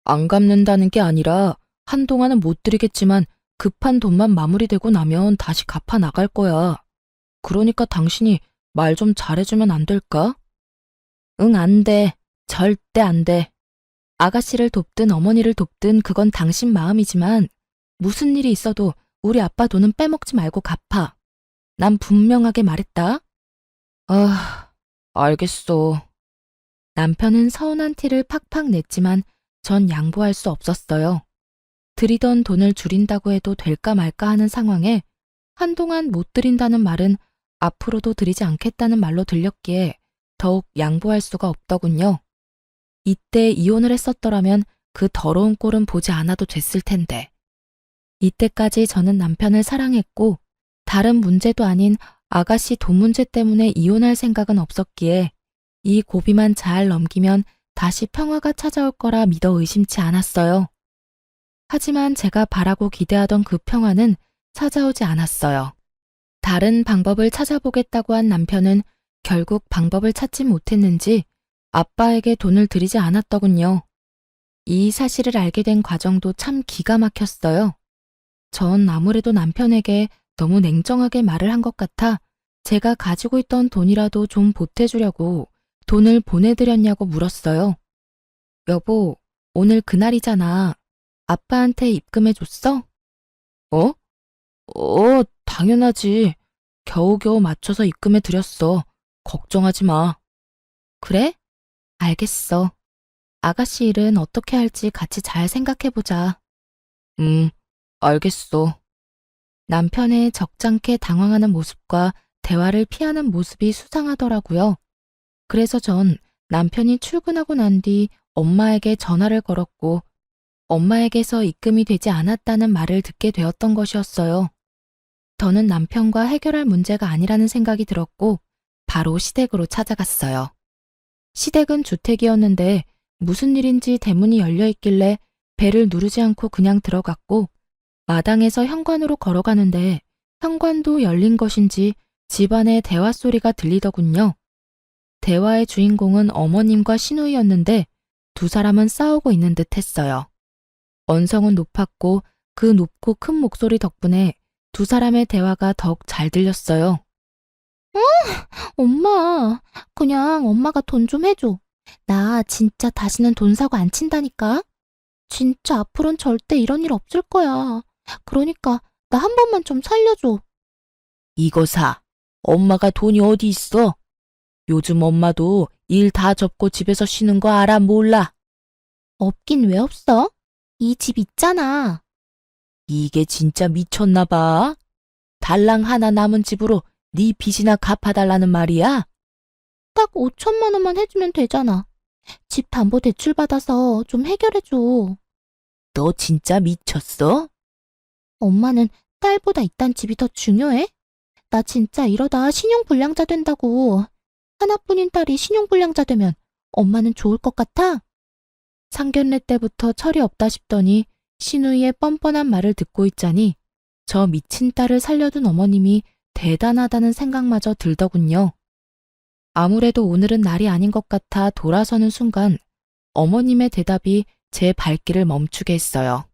안 갚는다는 게 아니라 한동안은 못 드리겠지만 급한 돈만 마무리되고 나면 다시 갚아 나갈 거야. 그러니까 당신이 말 좀 잘해주면 안 될까? 응, 안 돼. 절대 안 돼. 아가씨를 돕든 어머니를 돕든 그건 당신 마음이지만 무슨 일이 있어도 우리 아빠 돈은 빼먹지 말고 갚아. 난 분명하게 말했다. 아, 알겠어. 남편은 서운한 티를 팍팍 냈지만 전 양보할 수 없었어요. 드리던 돈을 줄인다고 해도 될까 말까 하는 상황에 한동안 못 드린다는 말은 앞으로도 드리지 않겠다는 말로 들렸기에 더욱 양보할 수가 없더군요. 이때 이혼을 했었더라면 그 더러운 꼴은 보지 않아도 됐을 텐데. 이때까지 저는 남편을 사랑했고 다른 문제도 아닌 아가씨 돈 문제 때문에 이혼할 생각은 없었기에 이 고비만 잘 넘기면 다시 평화가 찾아올 거라 믿어 의심치 않았어요. 하지만 제가 바라고 기대하던 그 평화는 찾아오지 않았어요. 다른 방법을 찾아보겠다고 한 남편은 결국 방법을 찾지 못했는지 아빠에게 돈을 드리지 않았더군요. 이 사실을 알게 된 과정도 참 기가 막혔어요. 전 아무래도 남편에게 너무 냉정하게 말을 한 것 같아 제가 가지고 있던 돈이라도 좀 보태주려고 돈을 보내드렸냐고 물었어요. 여보, 오늘 그날이잖아. 아빠한테 입금해줬어? 어? 당연하지. 겨우겨우 맞춰서 입금해드렸어. 걱정하지 마. 그래? 알겠어. 아가씨 일은 어떻게 할지 같이 잘 생각해보자. 알겠어. 남편의 적잖게 당황하는 모습과 대화를 피하는 모습이 수상하더라고요. 그래서 전 남편이 출근하고 난 뒤 엄마에게 전화를 걸었고 엄마에게서 입금이 되지 않았다는 말을 듣게 되었던 것이었어요. 더는 남편과 해결할 문제가 아니라는 생각이 들었고 바로 시댁으로 찾아갔어요. 시댁은 주택이었는데 무슨 일인지 대문이 열려 있길래 벨을 누르지 않고 그냥 들어갔고 마당에서 현관으로 걸어가는데 현관도 열린 것인지 집안의 대화 소리가 들리더군요. 대화의 주인공은 어머님과 시누이였는데 두 사람은 싸우고 있는 듯 했어요. 언성은 높았고 그 높고 큰 목소리 덕분에 두 사람의 대화가 더욱 잘 들렸어요. 엄마, 그냥 엄마가 돈 좀 해줘. 나 진짜 다시는 돈 사고 안 친다니까. 진짜 앞으론 절대 이런 일 없을 거야. 그러니까 나 한 번만 좀 살려줘. 이거 사. 엄마가 돈이 어디 있어? 요즘 엄마도 일 다 접고 집에서 쉬는 거 알아 몰라? 없긴 왜 없어? 이 집 있잖아. 이게 진짜 미쳤나 봐. 달랑 하나 남은 집으로 네 빚이나 갚아달라는 말이야? 딱 5천만 원만 해주면 되잖아. 집 담보 대출 받아서 좀 해결해줘. 너 진짜 미쳤어? 엄마는 딸보다 이딴 집이 더 중요해? 나 진짜 이러다 신용불량자 된다고. 하나뿐인 딸이 신용불량자 되면 엄마는 좋을 것 같아? 상견례 때부터 철이 없다 싶더니 시누이의 뻔뻔한 말을 듣고 있자니 저 미친 딸을 살려둔 어머님이 대단하다는 생각마저 들더군요. 아무래도 오늘은 날이 아닌 것 같아 돌아서는 순간 어머님의 대답이 제 발길을 멈추게 했어요.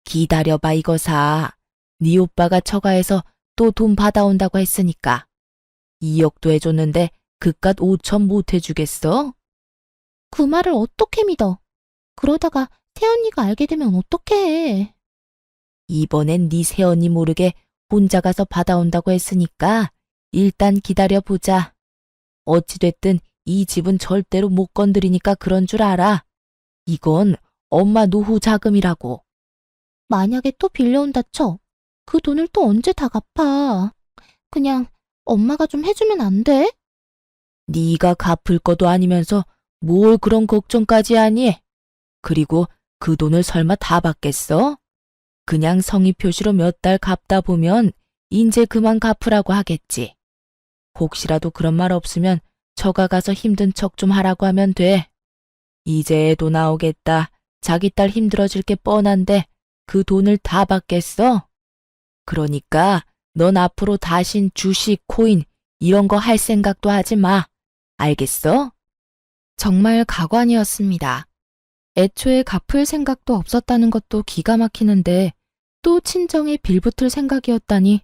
기다려봐 이거사. 네 오빠가 처가에서 또 돈 받아온다고 했으니까. 2억도 해줬는데 그깟 5천 못 해주겠어? 그 말을 어떻게 믿어? 그러다가 새언니가 알게 되면 어떡해. 이번엔 네 새언니 모르게 혼자 가서 받아온다고 했으니까 일단 기다려보자. 어찌됐든 이 집은 절대로 못 건드리니까 그런 줄 알아. 이건 엄마 노후 자금이라고. 만약에 또 빌려온다 쳐. 그 돈을 또 언제 다 갚아. 그냥 엄마가 좀 해주면 안 돼? 네가 갚을 것도 아니면서 뭘 그런 걱정까지 하니? 그리고 그 돈을 설마 다 받겠어? 그냥 성의 표시로 몇 달 갚다 보면 인제 그만 갚으라고 하겠지. 혹시라도 그런 말 없으면 처가 가서 힘든 척 좀 하라고 하면 돼. 이제 애도 나오겠다. 자기 딸 힘들어질 게 뻔한데 그 돈을 다 받겠어? 그러니까 넌 앞으로 다신 주식, 코인 이런 거 할 생각도 하지 마. 알겠어? 정말 가관이었습니다. 애초에 갚을 생각도 없었다는 것도 기가 막히는데 또 친정에 빌붙을 생각이었다니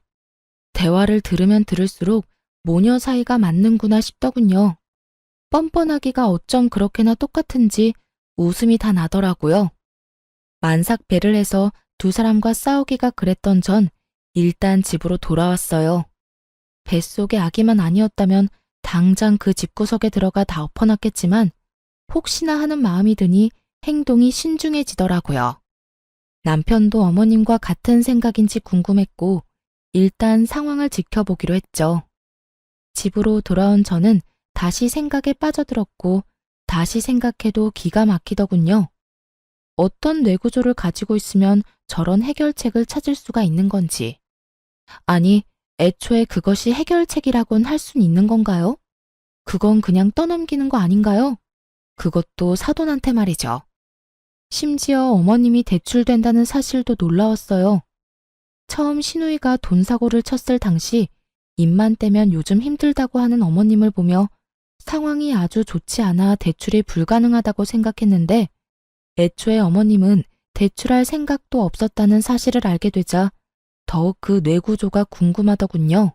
대화를 들으면 들을수록 모녀 사이가 맞는구나 싶더군요. 뻔뻔하기가 어쩜 그렇게나 똑같은지 웃음이 다 나더라고요. 만삭배를 해서 두 사람과 싸우기가 그랬던 전 일단 집으로 돌아왔어요. 뱃속의 아기만 아니었다면 당장 그 집구석에 들어가 다 엎어놨겠지만 혹시나 하는 마음이 드니 행동이 신중해지더라고요. 남편도 어머님과 같은 생각인지 궁금했고 일단 상황을 지켜보기로 했죠. 집으로 돌아온 저는 다시 생각에 빠져들었고 다시 생각해도 기가 막히더군요. 어떤 뇌구조를 가지고 있으면 저런 해결책을 찾을 수가 있는 건지. 아니, 애초에 그것이 해결책이라곤 할 순 있는 건가요? 그건 그냥 떠넘기는 거 아닌가요? 그것도 사돈한테 말이죠. 심지어 어머님이 대출된다는 사실도 놀라웠어요. 처음 시누이가 돈 사고를 쳤을 당시 입만 떼면 요즘 힘들다고 하는 어머님을 보며 상황이 아주 좋지 않아 대출이 불가능하다고 생각했는데 애초에 어머님은 대출할 생각도 없었다는 사실을 알게 되자 더욱 그 뇌구조가 궁금하더군요.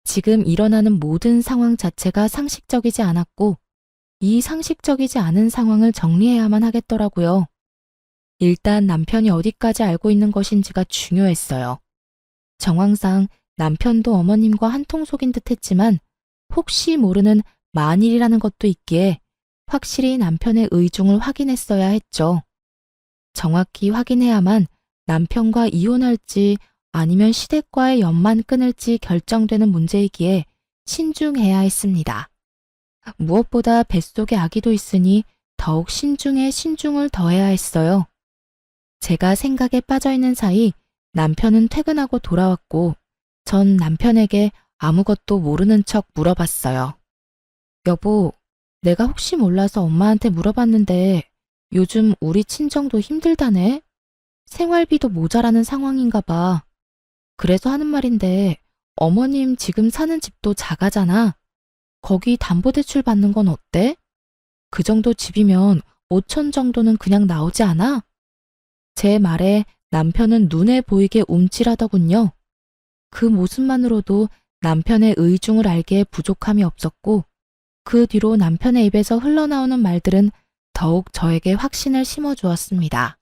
지금 일어나는 모든 상황 자체가 상식적이지 않았고 이 상식적이지 않은 상황을 정리해야만 하겠더라고요. 일단 남편이 어디까지 알고 있는 것인지가 중요했어요. 정황상 남편도 어머님과 한통속인 듯 했지만 혹시 모르는 만일이라는 것도 있기에 확실히 남편의 의중을 확인했어야 했죠. 정확히 확인해야만 남편과 이혼할지 아니면 시댁과의 연만 끊을지 결정되는 문제이기에 신중해야 했습니다. 무엇보다 뱃속에 아기도 있으니 더욱 신중에 신중을 더해야 했어요. 제가 생각에 빠져있는 사이 남편은 퇴근하고 돌아왔고 전 남편에게 아무것도 모르는 척 물어봤어요. 여보, 내가 혹시 몰라서 엄마한테 물어봤는데 요즘 우리 친정도 힘들다네? 생활비도 모자라는 상황인가 봐. 그래서 하는 말인데 어머님 지금 사는 집도 작아잖아. 거기 담보대출 받는 건 어때? 그 정도 집이면 5천 정도는 그냥 나오지 않아? 제 말에 남편은 눈에 보이게 움찔하더군요. 그 모습만으로도 남편의 의중을 알기에 부족함이 없었고 그 뒤로 남편의 입에서 흘러나오는 말들은 더욱 저에게 확신을 심어주었습니다.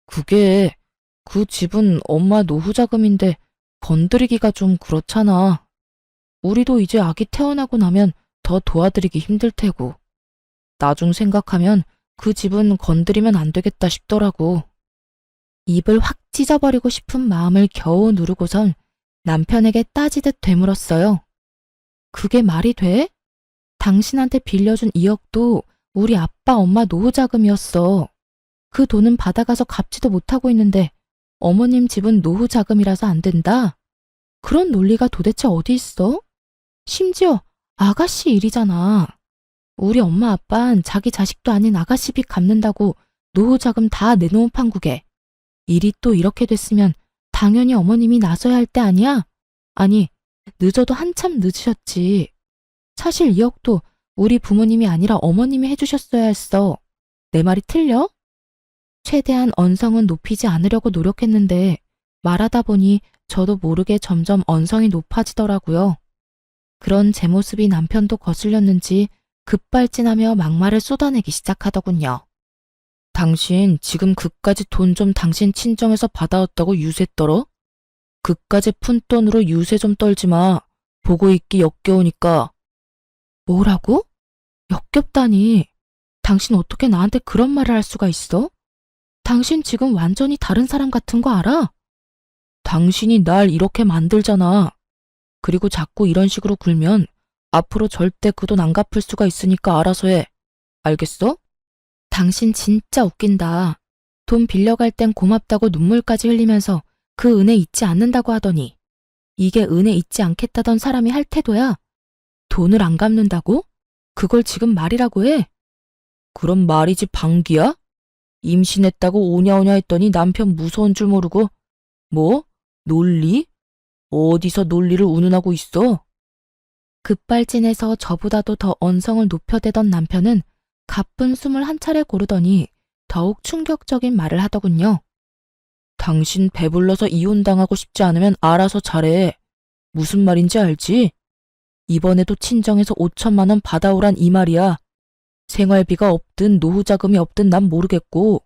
그게 그 집은 엄마 노후 자금인데 건드리기가 좀 그렇잖아. 우리도 이제 아기 태어나고 나면 더 도와드리기 힘들 테고. 나중 생각하면 그 집은 건드리면 안 되겠다 싶더라고. 입을 확 찢어버리고 싶은 마음을 겨우 누르고선 남편에게 따지듯 되물었어요. 그게 말이 돼? 당신한테 빌려준 2억도 우리 아빠 엄마 노후 자금이었어. 그 돈은 받아가서 갚지도 못하고 있는데 어머님 집은 노후 자금이라서 안 된다? 그런 논리가 도대체 어디 있어? 심지어 아가씨 일이잖아. 우리 엄마 아빠는 자기 자식도 아닌 아가씨 빚 갚는다고 노후 자금 다 내놓은 판국에 일이 또 이렇게 됐으면 당연히 어머님이 나서야 할 때 아니야? 아니, 늦어도 한참 늦으셨지. 사실 2억도 우리 부모님이 아니라 어머님이 해주셨어야 했어. 내 말이 틀려? 최대한 언성은 높이지 않으려고 노력했는데 말하다 보니 저도 모르게 점점 언성이 높아지더라고요. 그런 제 모습이 남편도 거슬렸는지 급발진하며 막말을 쏟아내기 시작하더군요. 당신 지금 그까지 돈 좀 당신 친정에서 받아왔다고 유세 떨어? 그까지 푼돈으로 유세 좀 떨지 마. 보고 있기 역겨우니까. 뭐라고? 역겹다니. 당신 어떻게 나한테 그런 말을 할 수가 있어? 당신 지금 완전히 다른 사람 같은 거 알아? 당신이 날 이렇게 만들잖아. 그리고 자꾸 이런 식으로 굴면 앞으로 절대 그 돈 안 갚을 수가 있으니까 알아서 해. 알겠어? 당신 진짜 웃긴다. 돈 빌려갈 땐 고맙다고 눈물까지 흘리면서 그 은혜 잊지 않는다고 하더니 이게 은혜 잊지 않겠다던 사람이 할 태도야. 돈을 안 갚는다고? 그걸 지금 말이라고 해? 그럼 말이지 방귀야? 임신했다고 오냐오냐 했더니 남편 무서운 줄 모르고 뭐? 논리? 어디서 논리를 운운하고 있어? 급발진해서 저보다도 더 언성을 높여대던 남편은 가쁜 숨을 한 차례 고르더니 더욱 충격적인 말을 하더군요. 당신 배불러서 이혼당하고 싶지 않으면 알아서 잘해. 무슨 말인지 알지? 이번에도 친정에서 5천만 원 받아오란 이 말이야. 생활비가 없든 노후 자금이 없든 난 모르겠고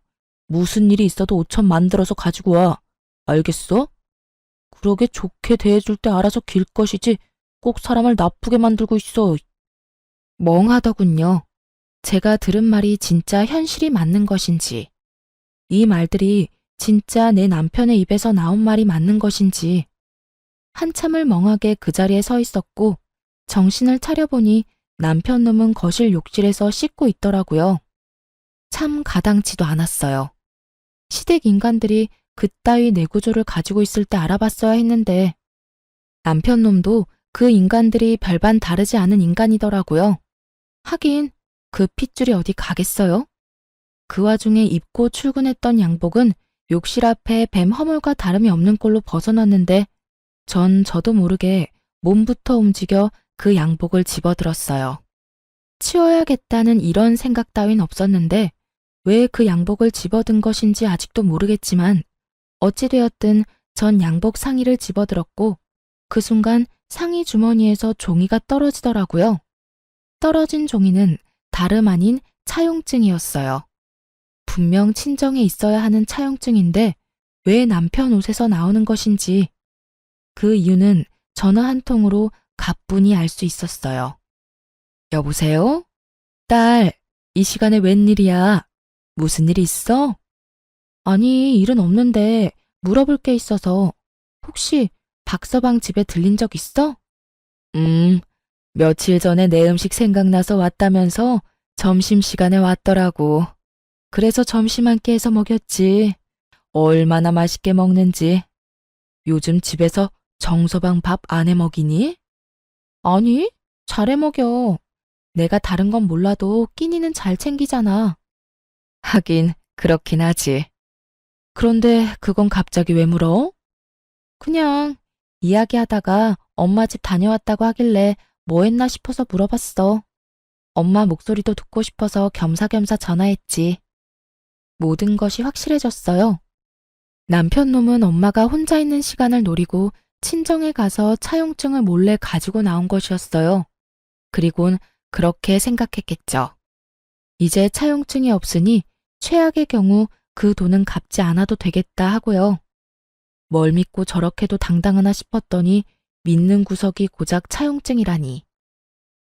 무슨 일이 있어도 5천 만들어서 가지고 와. 알겠어? 그러게 좋게 대해줄 때 알아서 길 것이지 꼭 사람을 나쁘게 만들고 있어. 멍하더군요. 제가 들은 말이 진짜 현실이 맞는 것인지, 이 말들이 진짜 내 남편의 입에서 나온 말이 맞는 것인지, 한참을 멍하게 그 자리에 서 있었고 정신을 차려보니 남편 놈은 거실 욕실에서 씻고 있더라고요. 참 가당치도 않았어요. 시댁 인간들이 그따위 내구조를 가지고 있을 때 알아봤어야 했는데 남편 놈도 그 인간들이 별반 다르지 않은 인간이더라고요. 하긴 그 핏줄이 어디 가겠어요? 그 와중에 입고 출근했던 양복은 욕실 앞에 뱀 허물과 다름이 없는 꼴로 벗어났는데 전 저도 모르게 몸부터 움직여 그 양복을 집어들었어요. 치워야겠다는 이런 생각 따윈 없었는데 왜 그 양복을 집어든 것인지 아직도 모르겠지만 어찌되었든 전 양복 상의를 집어들었고 그 순간 상의 주머니에서 종이가 떨어지더라고요. 떨어진 종이는 다름 아닌 차용증이었어요. 분명 친정에 있어야 하는 차용증인데 왜 남편 옷에서 나오는 것인지 그 이유는 전화 한 통으로 가뿐히 알 수 있었어요. 여보세요? 딸, 이 시간에 웬일이야? 무슨 일 있어? 아니, 일은 없는데 물어볼 게 있어서 혹시 박서방 집에 들린 적 있어? 며칠 전에 내 음식 생각나서 왔다면서 점심시간에 왔더라고. 그래서 점심 한 끼 해서 먹였지. 얼마나 맛있게 먹는지. 요즘 집에서 정서방 밥 안 해 먹이니? 아니, 잘해 먹여. 내가 다른 건 몰라도 끼니는 잘 챙기잖아. 하긴 그렇긴 하지. 그런데 그건 갑자기 왜 물어? 그냥 이야기하다가 엄마 집 다녀왔다고 하길래 뭐 했나 싶어서 물어봤어. 엄마 목소리도 듣고 싶어서 겸사겸사 전화했지. 모든 것이 확실해졌어요. 남편 놈은 엄마가 혼자 있는 시간을 노리고 친정에 가서 차용증을 몰래 가지고 나온 것이었어요. 그리곤 그렇게 생각했겠죠. 이제 차용증이 없으니 최악의 경우 그 돈은 갚지 않아도 되겠다 하고요. 뭘 믿고 저렇게도 당당하나 싶었더니 믿는 구석이 고작 차용증이라니.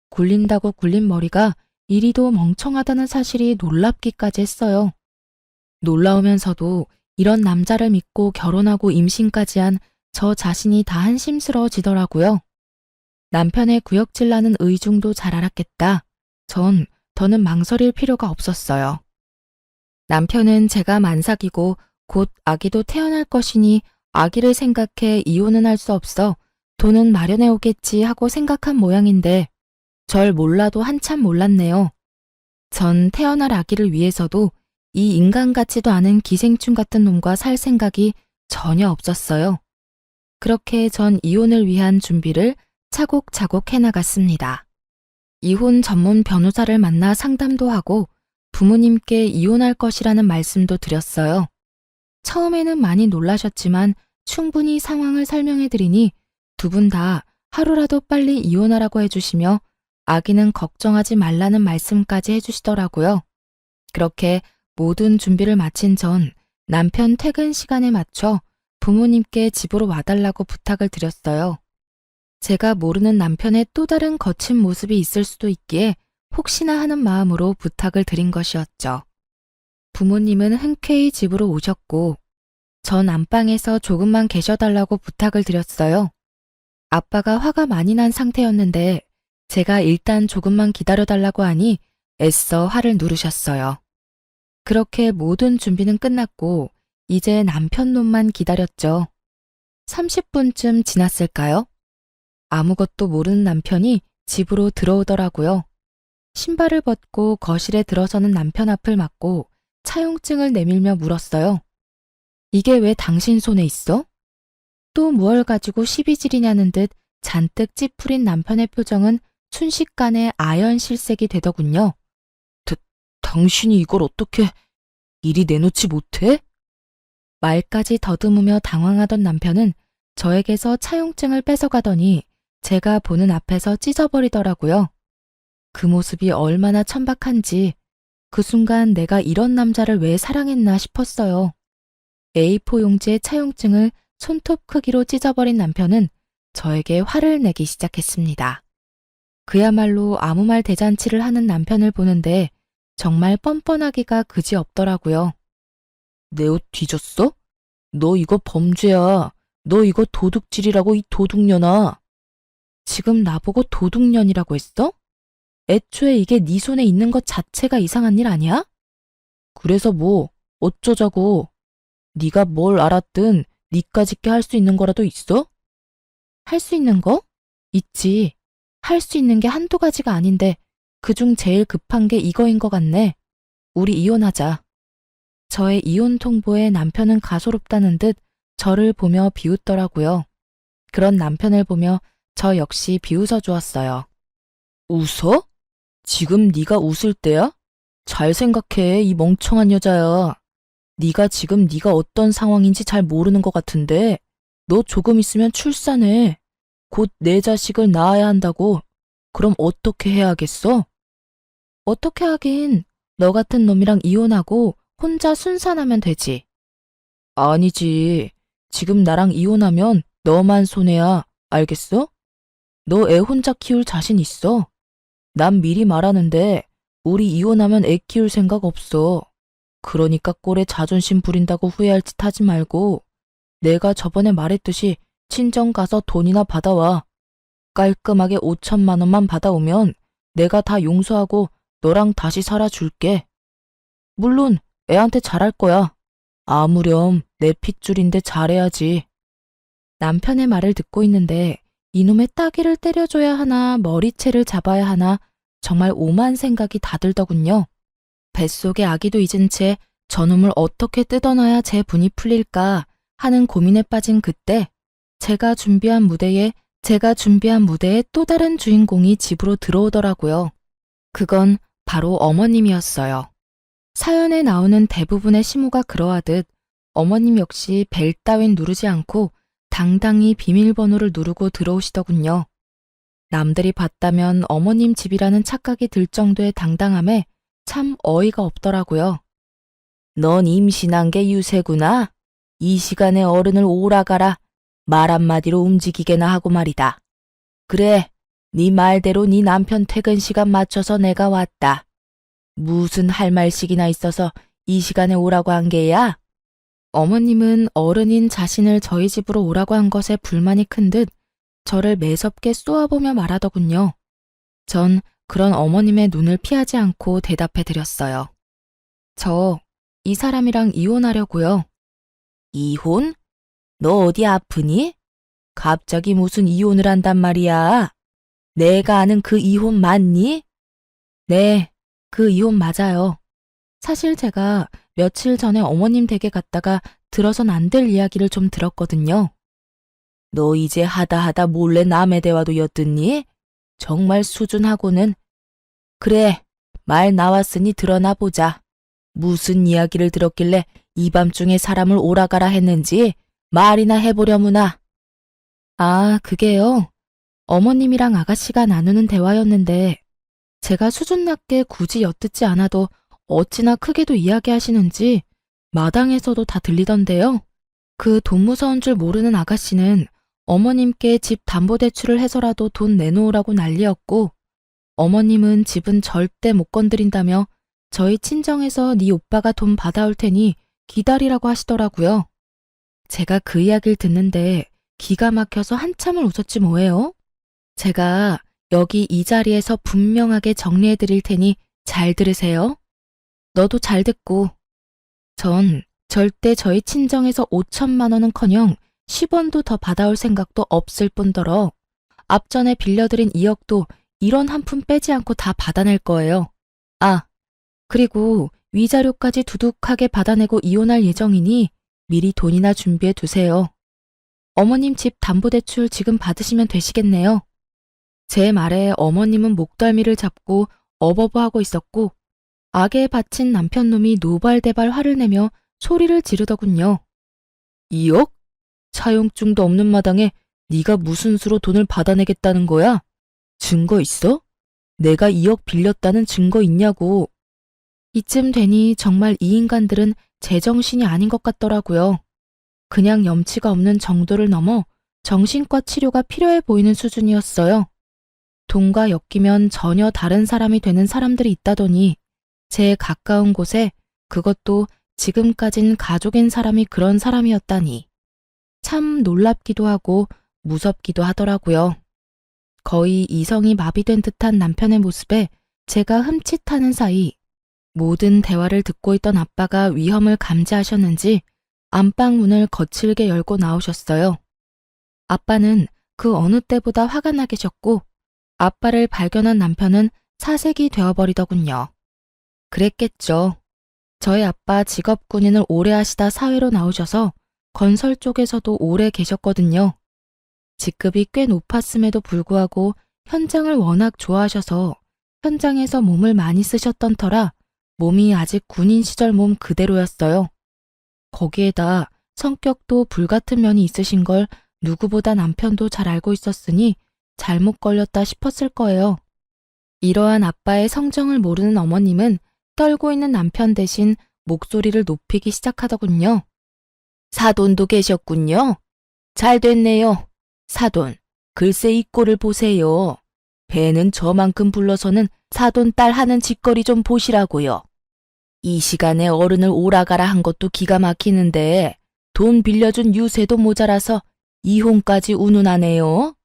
굴린다고 굴린 머리가 이리도 멍청하다는 사실이 놀랍기까지 했어요. 놀라우면서도 이런 남자를 믿고 결혼하고 임신까지 한 저 자신이 다 한심스러워지더라고요. 남편의 구역질나는 의중도 잘 알았겠다. 전 더는 망설일 필요가 없었어요. 남편은 제가 만삭이고 곧 아기도 태어날 것이니 아기를 생각해 이혼은 할 수 없어 돈은 마련해 오겠지 하고 생각한 모양인데 절 몰라도 한참 몰랐네요. 전 태어날 아기를 위해서도 이 인간 같지도 않은 기생충 같은 놈과 살 생각이 전혀 없었어요. 그렇게 전 이혼을 위한 준비를 차곡차곡 해나갔습니다. 이혼 전문 변호사를 만나 상담도 하고 부모님께 이혼할 것이라는 말씀도 드렸어요. 처음에는 많이 놀라셨지만 충분히 상황을 설명해드리니 두 분 다 하루라도 빨리 이혼하라고 해주시며 아기는 걱정하지 말라는 말씀까지 해주시더라고요. 그렇게 모든 준비를 마친 전 남편 퇴근 시간에 맞춰 부모님께 집으로 와달라고 부탁을 드렸어요. 제가 모르는 남편의 또 다른 거친 모습이 있을 수도 있기에 혹시나 하는 마음으로 부탁을 드린 것이었죠. 부모님은 흔쾌히 집으로 오셨고 전 안방에서 조금만 계셔달라고 부탁을 드렸어요. 아빠가 화가 많이 난 상태였는데 제가 일단 조금만 기다려달라고 하니 애써 화를 누르셨어요. 그렇게 모든 준비는 끝났고 이제 남편 놈만 기다렸죠. 30분쯤 지났을까요? 아무것도 모르는 남편이 집으로 들어오더라고요. 신발을 벗고 거실에 들어서는 남편 앞을 막고 차용증을 내밀며 물었어요. 이게 왜 당신 손에 있어? 또 무얼 가지고 시비질이냐는 듯 잔뜩 찌푸린 남편의 표정은 순식간에 아연실색이 되더군요. 당신이 이걸 어떻게 이리 내놓지 못해? 말까지 더듬으며 당황하던 남편은 저에게서 차용증을 뺏어가더니 제가 보는 앞에서 찢어버리더라고요. 그 모습이 얼마나 천박한지 그 순간 내가 이런 남자를 왜 사랑했나 싶었어요. A4 용지의 차용증을 손톱 크기로 찢어버린 남편은 저에게 화를 내기 시작했습니다. 그야말로 아무 말 대잔치를 하는 남편을 보는데 정말 뻔뻔하기가 그지없더라고요. 내 옷 뒤졌어? 너 이거 범죄야. 너 이거 도둑질이라고 이 도둑년아. 지금 나보고 도둑년이라고 했어? 애초에 이게 네 손에 있는 것 자체가 이상한 일 아니야? 그래서 뭐 어쩌자고. 네가 뭘 알았든 니까짓게 할 수 있는 거라도 있어? 할 수 있는 거? 있지. 할 수 있는 게 한두 가지가 아닌데 그중 제일 급한 게 이거인 것 같네. 우리 이혼하자. 저의 이혼 통보에 남편은 가소롭다는 듯 저를 보며 비웃더라고요. 그런 남편을 보며 저 역시 비웃어 주었어요. 웃어? 지금 네가 웃을 때야? 잘 생각해, 이 멍청한 여자야. 네가 지금 네가 어떤 상황인지 잘 모르는 것 같은데 너 조금 있으면 출산해. 곧 내 자식을 낳아야 한다고. 그럼 어떻게 해야겠어? 어떻게 하긴 너 같은 놈이랑 이혼하고 혼자 순산하면 되지. 아니지. 지금 나랑 이혼하면 너만 손해야. 알겠어? 너 애 혼자 키울 자신 있어. 난 미리 말하는데 우리 이혼하면 애 키울 생각 없어. 그러니까 꼴에 자존심 부린다고 후회할 짓 하지 말고 내가 저번에 말했듯이 친정 가서 돈이나 받아와. 깔끔하게 5천만 원만 받아오면 내가 다 용서하고 너랑 다시 살아줄게. 물론 애한테 잘할 거야. 아무렴 내 핏줄인데 잘해야지. 남편의 말을 듣고 있는데 이놈의 따귀를 때려줘야 하나 머리채를 잡아야 하나 정말 오만 생각이 다 들더군요. 뱃속의 아기도 잊은 채 저놈을 어떻게 뜯어놔야 제 분이 풀릴까 하는 고민에 빠진 그때 제가 준비한 무대에 또 다른 주인공이 집으로 들어오더라고요. 그건 바로 어머님이었어요. 사연에 나오는 대부분의 시무가 그러하듯 어머님 역시 벨 따윈 누르지 않고 당당히 비밀번호를 누르고 들어오시더군요. 남들이 봤다면 어머님 집이라는 착각이 들 정도의 당당함에 참 어이가 없더라고요. 넌 임신한 게 유세구나. 이 시간에 어른을 오라가라. 말 한마디로 움직이게나 하고 말이다. 그래, 네 말대로 네 남편 퇴근 시간 맞춰서 내가 왔다. 무슨 할 말씩이나 있어서 이 시간에 오라고 한 게야? 어머님은 어른인 자신을 저희 집으로 오라고 한 것에 불만이 큰 듯 저를 매섭게 쏘아보며 말하더군요. 전 그런 어머님의 눈을 피하지 않고 대답해 드렸어요. 저 이 사람이랑 이혼하려고요. 이혼? 너 어디 아프니? 갑자기 무슨 이혼을 한단 말이야? 내가 아는 그 이혼 맞니? 네, 그 이혼 맞아요. 사실 제가 며칠 전에 어머님 댁에 갔다가 들어선 안 될 이야기를 좀 들었거든요. 너 이제 하다 몰래 남의 대화도 엿듣니? 정말 수준하고는. 그래, 말 나왔으니 드러나 보자. 무슨 이야기를 들었길래 이 밤중에 사람을 오라가라 했는지 말이나 해보려무나. 아, 그게요. 어머님이랑 아가씨가 나누는 대화였는데 제가 수준 낮게 굳이 엿듣지 않아도 어찌나 크게도 이야기하시는지 마당에서도 다 들리던데요. 그 돈 무서운 줄 모르는 아가씨는 어머님께 집 담보대출을 해서라도 돈 내놓으라고 난리였고 어머님은 집은 절대 못 건드린다며 저희 친정에서 네 오빠가 돈 받아올 테니 기다리라고 하시더라고요. 제가 그 이야기를 듣는데 기가 막혀서 한참을 웃었지 뭐예요. 제가 여기 이 자리에서 분명하게 정리해 드릴 테니 잘 들으세요. 너도 잘 듣고. 전 절대 저희 친정에서 5천만 원은커녕 10원도 더 받아올 생각도 없을 뿐더러 앞전에 빌려드린 2억도 1원 한 푼 빼지 않고 다 받아낼 거예요. 아, 그리고 위자료까지 두둑하게 받아내고 이혼할 예정이니 미리 돈이나 준비해 두세요. 어머님 집 담보대출 지금 받으시면 되시겠네요. 제 말에 어머님은 목덜미를 잡고 어버버하고 있었고 악에 바친 남편놈이 노발대발 화를 내며 소리를 지르더군요. 2억? 차용증도 없는 마당에 네가 무슨 수로 돈을 받아내겠다는 거야? 증거 있어? 내가 2억 빌렸다는 증거 있냐고. 이쯤 되니 정말 이 인간들은 제정신이 아닌 것 같더라고요. 그냥 염치가 없는 정도를 넘어 정신과 치료가 필요해 보이는 수준이었어요. 돈과 엮이면 전혀 다른 사람이 되는 사람들이 있다더니 제 가까운 곳에 그것도 지금까진 가족인 사람이 그런 사람이었다니. 참 놀랍기도 하고 무섭기도 하더라고요. 거의 이성이 마비된 듯한 남편의 모습에 제가 흠칫하는 사이 모든 대화를 듣고 있던 아빠가 위험을 감지하셨는지 안방 문을 거칠게 열고 나오셨어요. 아빠는 그 어느 때보다 화가 나 계셨고 아빠를 발견한 남편은 사색이 되어버리더군요. 그랬겠죠. 저희 아빠 직업 군인을 오래 하시다 사회로 나오셔서 건설 쪽에서도 오래 계셨거든요. 직급이 꽤 높았음에도 불구하고 현장을 워낙 좋아하셔서 현장에서 몸을 많이 쓰셨던 터라 몸이 아직 군인 시절 몸 그대로였어요. 거기에다 성격도 불같은 면이 있으신 걸 누구보다 남편도 잘 알고 있었으니 잘못 걸렸다 싶었을 거예요. 이러한 아빠의 성정을 모르는 어머님은 떨고 있는 남편 대신 목소리를 높이기 시작하더군요. 사돈도 계셨군요. 잘 됐네요. 사돈, 글쎄 이 꼴을 보세요. 배는 저만큼 불러서는 사돈 딸 하는 짓거리 좀 보시라고요. 이 시간에 어른을 오라가라 한 것도 기가 막히는데 돈 빌려준 유세도 모자라서 이혼까지 운운하네요.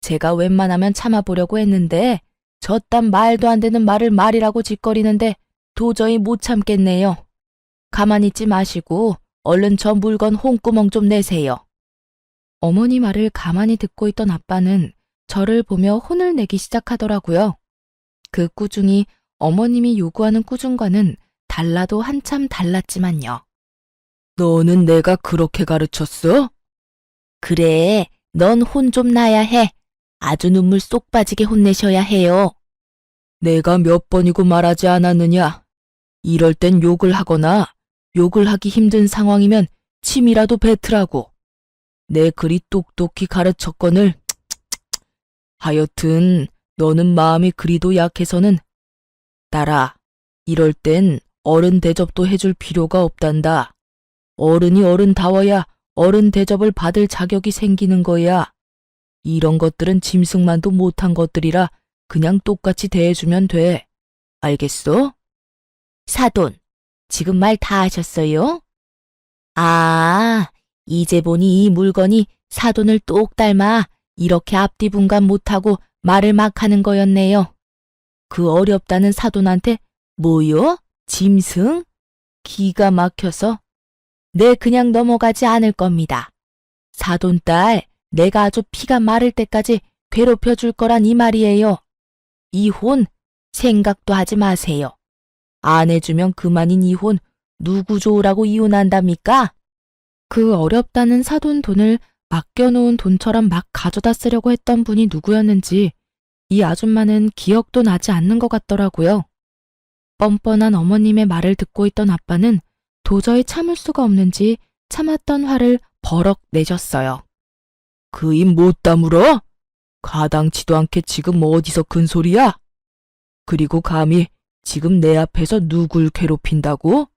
제가 웬만하면 참아보려고 했는데 저딴 말도 안 되는 말을 말이라고 짓거리는데 도저히 못 참겠네요. 가만히 있지 마시고 얼른 저 물건 홍구멍 좀 내세요. 어머니 말을 가만히 듣고 있던 아빠는 저를 보며 혼을 내기 시작하더라고요. 그 꾸중이 어머님이 요구하는 꾸중과는 달라도 한참 달랐지만요. 너는 내가 그렇게 가르쳤어? 그래, 넌 혼 좀 나야 해. 아주 눈물 쏙 빠지게 혼내셔야 해요. 내가 몇 번이고 말하지 않았느냐. 이럴 땐 욕을 하거나 욕을 하기 힘든 상황이면 침이라도 뱉으라고. 내 그리 똑똑히 가르쳤거늘. 하여튼 너는 마음이 그리도 약해서는 딸아, 이럴 땐 어른 대접도 해줄 필요가 없단다. 어른이 어른다워야 어른 대접을 받을 자격이 생기는 거야. 이런 것들은 짐승만도 못한 것들이라 그냥 똑같이 대해주면 돼. 알겠어? 사돈, 지금 말 다 하셨어요? 아, 이제 보니 이 물건이 사돈을 똑 닮아 이렇게 앞뒤 분간 못하고 말을 막 하는 거였네요. 그 어렵다는 사돈한테 뭐요? 짐승? 기가 막혀서 네 그냥 넘어가지 않을 겁니다. 사돈딸, 내가 아주 피가 마를 때까지 괴롭혀 줄 거란 이 말이에요. 이혼 생각도 하지 마세요. 안 해주면 그만인 이혼 누구 좋으라고 이혼한답니까? 그 어렵다는 사돈 돈을 맡겨놓은 돈처럼 막 가져다 쓰려고 했던 분이 누구였는지 이 아줌마는 기억도 나지 않는 것 같더라고요. 뻔뻔한 어머님의 말을 듣고 있던 아빠는 도저히 참을 수가 없는지 참았던 화를 버럭 내셨어요. 그 입 못 다물어? 가당치도 않게 지금 어디서 큰 소리야? 그리고 감히 지금 내 앞에서 누굴 괴롭힌다고?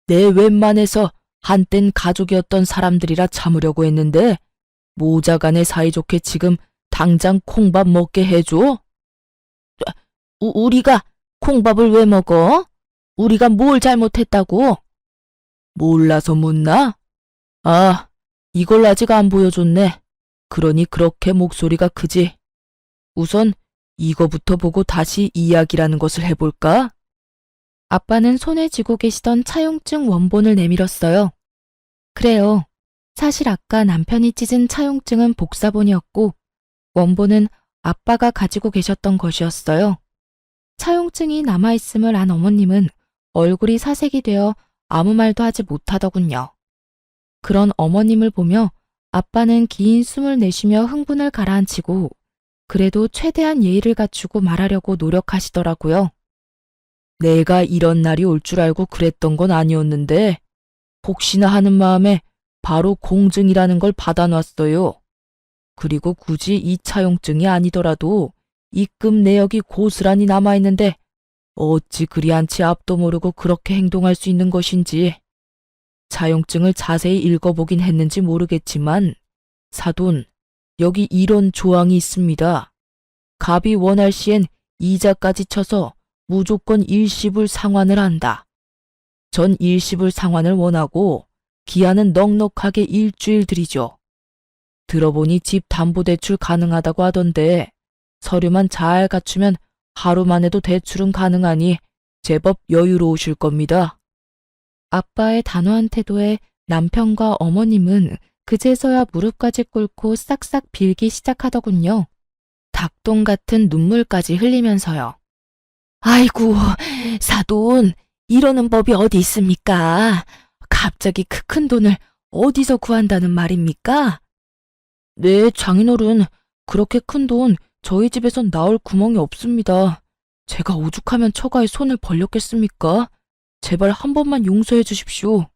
내 웬만해서 한땐 가족이었던 사람들이라 참으려고 했는데 모자간에 사이좋게 지금 당장 콩밥 먹게 해줘? 우리가 콩밥을 왜 먹어? 우리가 뭘 잘못했다고? 몰라서 묻나? 아, 이걸 아직 안 보여줬네. 그러니 그렇게 목소리가 크지. 우선 이거부터 보고 다시 이야기라는 것을 해볼까? 아빠는 손에 쥐고 계시던 차용증 원본을 내밀었어요. 그래요. 사실 아까 남편이 찢은 차용증은 복사본이었고 원본은 아빠가 가지고 계셨던 것이었어요. 차용증이 남아있음을 안 어머님은 얼굴이 사색이 되어 아무 말도 하지 못하더군요. 그런 어머님을 보며 아빠는 긴 숨을 내쉬며 흥분을 가라앉히고 그래도 최대한 예의를 갖추고 말하려고 노력하시더라고요. 내가 이런 날이 올 줄 알고 그랬던 건 아니었는데 혹시나 하는 마음에 바로 공증이라는 걸 받아놨어요. 그리고 굳이 이 차용증이 아니더라도 입금 내역이 고스란히 남아있는데 어찌 그리 않지 앞도 모르고 그렇게 행동할 수 있는 것인지. 차용증을 자세히 읽어보긴 했는지 모르겠지만 사돈, 여기 이런 조항이 있습니다. 갑이 원할 시엔 이자까지 쳐서 무조건 일시불 상환을 한다. 전 일시불 상환을 원하고 기한은 넉넉하게 일주일 드리죠. 들어보니 집 담보대출 가능하다고 하던데 서류만 잘 갖추면 하루만 해도 대출은 가능하니 제법 여유로우실 겁니다. 아빠의 단호한 태도에 남편과 어머님은 그제서야 무릎까지 꿇고 싹싹 빌기 시작하더군요. 닭똥 같은 눈물까지 흘리면서요. 아이고, 사돈, 이러는 법이 어디 있습니까? 갑자기 그 큰 돈을 어디서 구한다는 말입니까? 네, 장인어른, 그렇게 큰 돈 저희 집에선 나올 구멍이 없습니다. 제가 오죽하면 처가에 손을 벌렸겠습니까? 제발 한 번만 용서해 주십시오.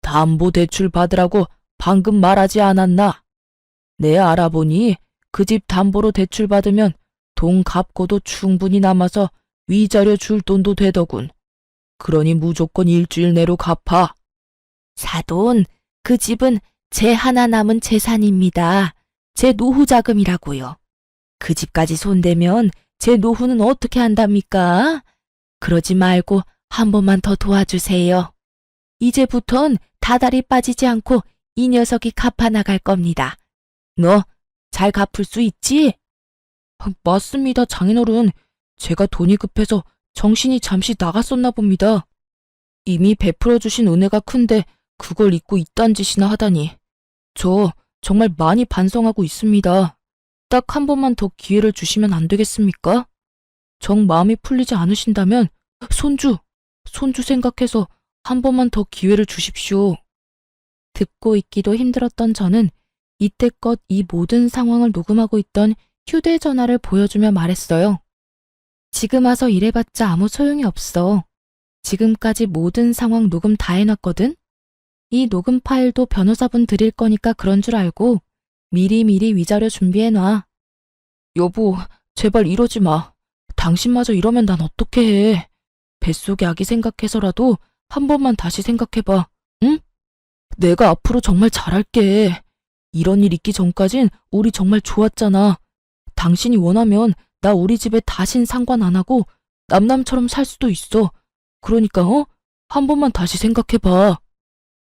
담보대출 받으라고 방금 말하지 않았나? 네, 알아보니 그 집 담보로 대출 받으면 돈 갚고도 충분히 남아서 위자료 줄 돈도 되더군. 그러니 무조건 일주일 내로 갚아. 사돈, 그 집은 제 하나 남은 재산입니다. 제 노후 자금이라고요. 그 집까지 손대면 제 노후는 어떻게 한답니까? 그러지 말고 한 번만 더 도와주세요. 이제부턴 다달이 빠지지 않고 이 녀석이 갚아나갈 겁니다. 너 잘 갚을 수 있지? 맞습니다, 장인어른. 제가 돈이 급해서 정신이 잠시 나갔었나 봅니다. 이미 베풀어주신 은혜가 큰데 그걸 잊고 이딴 짓이나 하다니. 저 정말 많이 반성하고 있습니다. 딱 한 번만 더 기회를 주시면 안 되겠습니까? 정 마음이 풀리지 않으신다면 손주 생각해서 한 번만 더 기회를 주십시오. 듣고 있기도 힘들었던 저는 이때껏 이 모든 상황을 녹음하고 있던 휴대전화를 보여주며 말했어요. 지금 와서 이래봤자 아무 소용이 없어. 지금까지 모든 상황 녹음 다 해놨거든? 이 녹음 파일도 변호사분 드릴 거니까 그런 줄 알고 미리미리 위자료 준비해놔. 여보, 제발 이러지 마. 당신마저 이러면 난 어떻게 해. 뱃속의 아기 생각해서라도 한 번만 다시 생각해봐. 응? 내가 앞으로 정말 잘할게. 이런 일 있기 전까진 우리 정말 좋았잖아. 당신이 원하면 나 우리 집에 다신 상관 안 하고 남남처럼 살 수도 있어. 그러니까 한 번만 다시 생각해봐.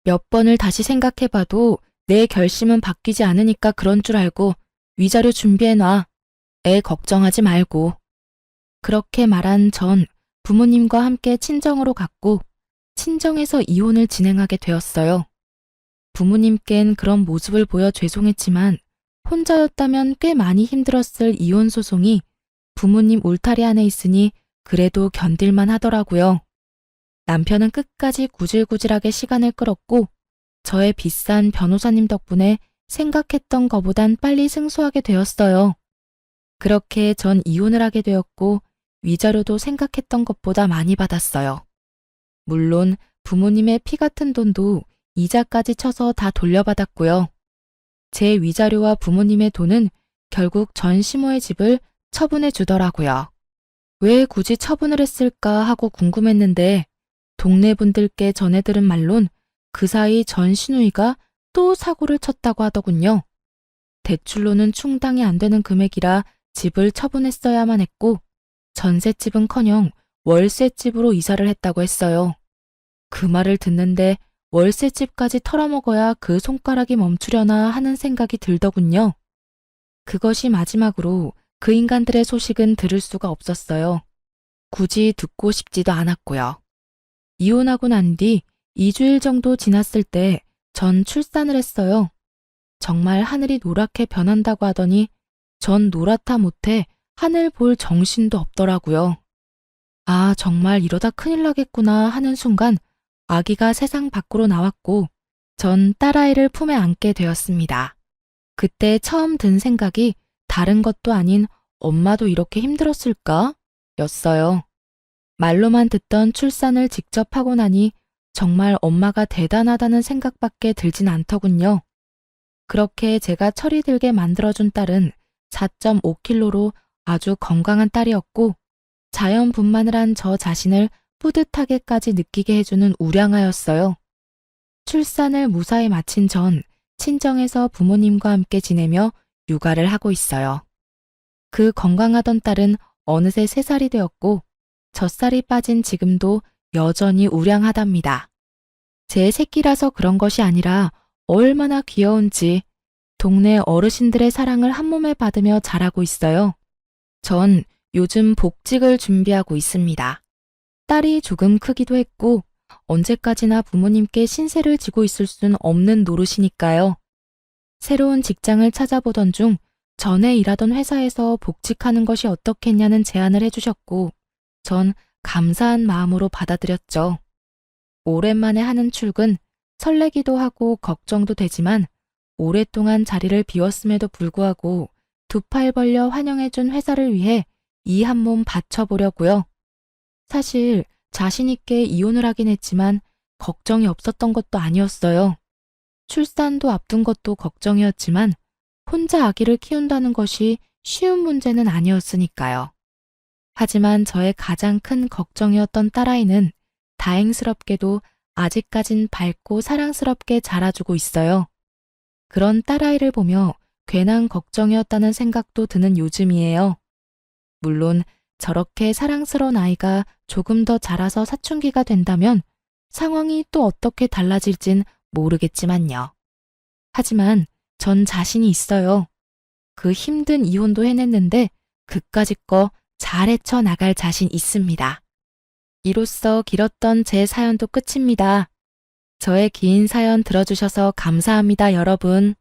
몇 번을 다시 생각해봐도 내 결심은 바뀌지 않으니까 그런 줄 알고 위자료 준비해놔. 애 걱정하지 말고. 그렇게 말한 전 부모님과 함께 친정으로 갔고 친정에서 이혼을 진행하게 되었어요. 부모님께는 그런 모습을 보여 죄송했지만 혼자였다면 꽤 많이 힘들었을 이혼 소송이 부모님 울타리 안에 있으니 그래도 견딜만 하더라고요. 남편은 끝까지 구질구질하게 시간을 끌었고 저의 비싼 변호사님 덕분에 생각했던 것보단 빨리 승소하게 되었어요. 그렇게 전 이혼을 하게 되었고 위자료도 생각했던 것보다 많이 받았어요. 물론 부모님의 피 같은 돈도 이자까지 쳐서 다 돌려받았고요. 제 위자료와 부모님의 돈은 결국 전 시모의 집을 처분해 주더라고요. 왜 굳이 처분을 했을까 하고 궁금했는데 동네 분들께 전해 들은 말론 그 사이 전 시누이가 또 사고를 쳤다고 하더군요. 대출로는 충당이 안 되는 금액이라 집을 처분했어야만 했고 전셋집은커녕 월세집으로 이사를 했다고 했어요. 그 말을 듣는데 월세집까지 털어먹어야 그 손가락이 멈추려나 하는 생각이 들더군요. 그것이 마지막으로 그 인간들의 소식은 들을 수가 없었어요. 굳이 듣고 싶지도 않았고요. 이혼하고 난 뒤 2주일 정도 지났을 때 전 출산을 했어요. 정말 하늘이 노랗게 변한다고 하더니 전 노랗다 못해 하늘 볼 정신도 없더라고요. 아, 정말 이러다 큰일 나겠구나 하는 순간 아기가 세상 밖으로 나왔고 전 딸아이를 품에 안게 되었습니다. 그때 처음 든 생각이 다른 것도 아닌 엄마도 이렇게 힘들었을까? 였어요. 말로만 듣던 출산을 직접 하고 나니 정말 엄마가 대단하다는 생각밖에 들진 않더군요. 그렇게 제가 철이 들게 만들어준 딸은 4.5kg로 아주 건강한 딸이었고 자연분만을 한 저 자신을 뿌듯하게까지 느끼게 해주는 우량아였어요. 출산을 무사히 마친 전 친정에서 부모님과 함께 지내며 육아를 하고 있어요. 그 건강하던 딸은 어느새 3살이 되었고 젖살이 빠진 지금도 여전히 우량하답니다. 제 새끼라서 그런 것이 아니라 얼마나 귀여운지 동네 어르신들의 사랑을 한몸에 받으며 자라고 있어요. 전 요즘 복직을 준비하고 있습니다. 딸이 조금 크기도 했고 언제까지나 부모님께 신세를 지고 있을 순 없는 노릇이니까요. 새로운 직장을 찾아보던 중 전에 일하던 회사에서 복직하는 것이 어떻겠냐는 제안을 해주셨고 전 감사한 마음으로 받아들였죠. 오랜만에 하는 출근, 설레기도 하고 걱정도 되지만 오랫동안 자리를 비웠음에도 불구하고 두 팔 벌려 환영해준 회사를 위해 이 한 몸 바쳐보려고요. 사실 자신 있게 이혼을 하긴 했지만 걱정이 없었던 것도 아니었어요. 출산도 앞둔 것도 걱정이었지만 혼자 아기를 키운다는 것이 쉬운 문제는 아니었으니까요. 하지만 저의 가장 큰 걱정이었던 딸아이는 다행스럽게도 아직까진 밝고 사랑스럽게 자라주고 있어요. 그런 딸아이를 보며 괜한 걱정이었다는 생각도 드는 요즘이에요. 물론 저렇게 사랑스러운 아이가 조금 더 자라서 사춘기가 된다면 상황이 또 어떻게 달라질진 모르겠지만요. 하지만 전 자신이 있어요. 그 힘든 이혼도 해냈는데 그까짓 거 잘 헤쳐나갈 자신 있습니다. 이로써 길었던 제 사연도 끝입니다. 저의 긴 사연 들어주셔서 감사합니다, 여러분.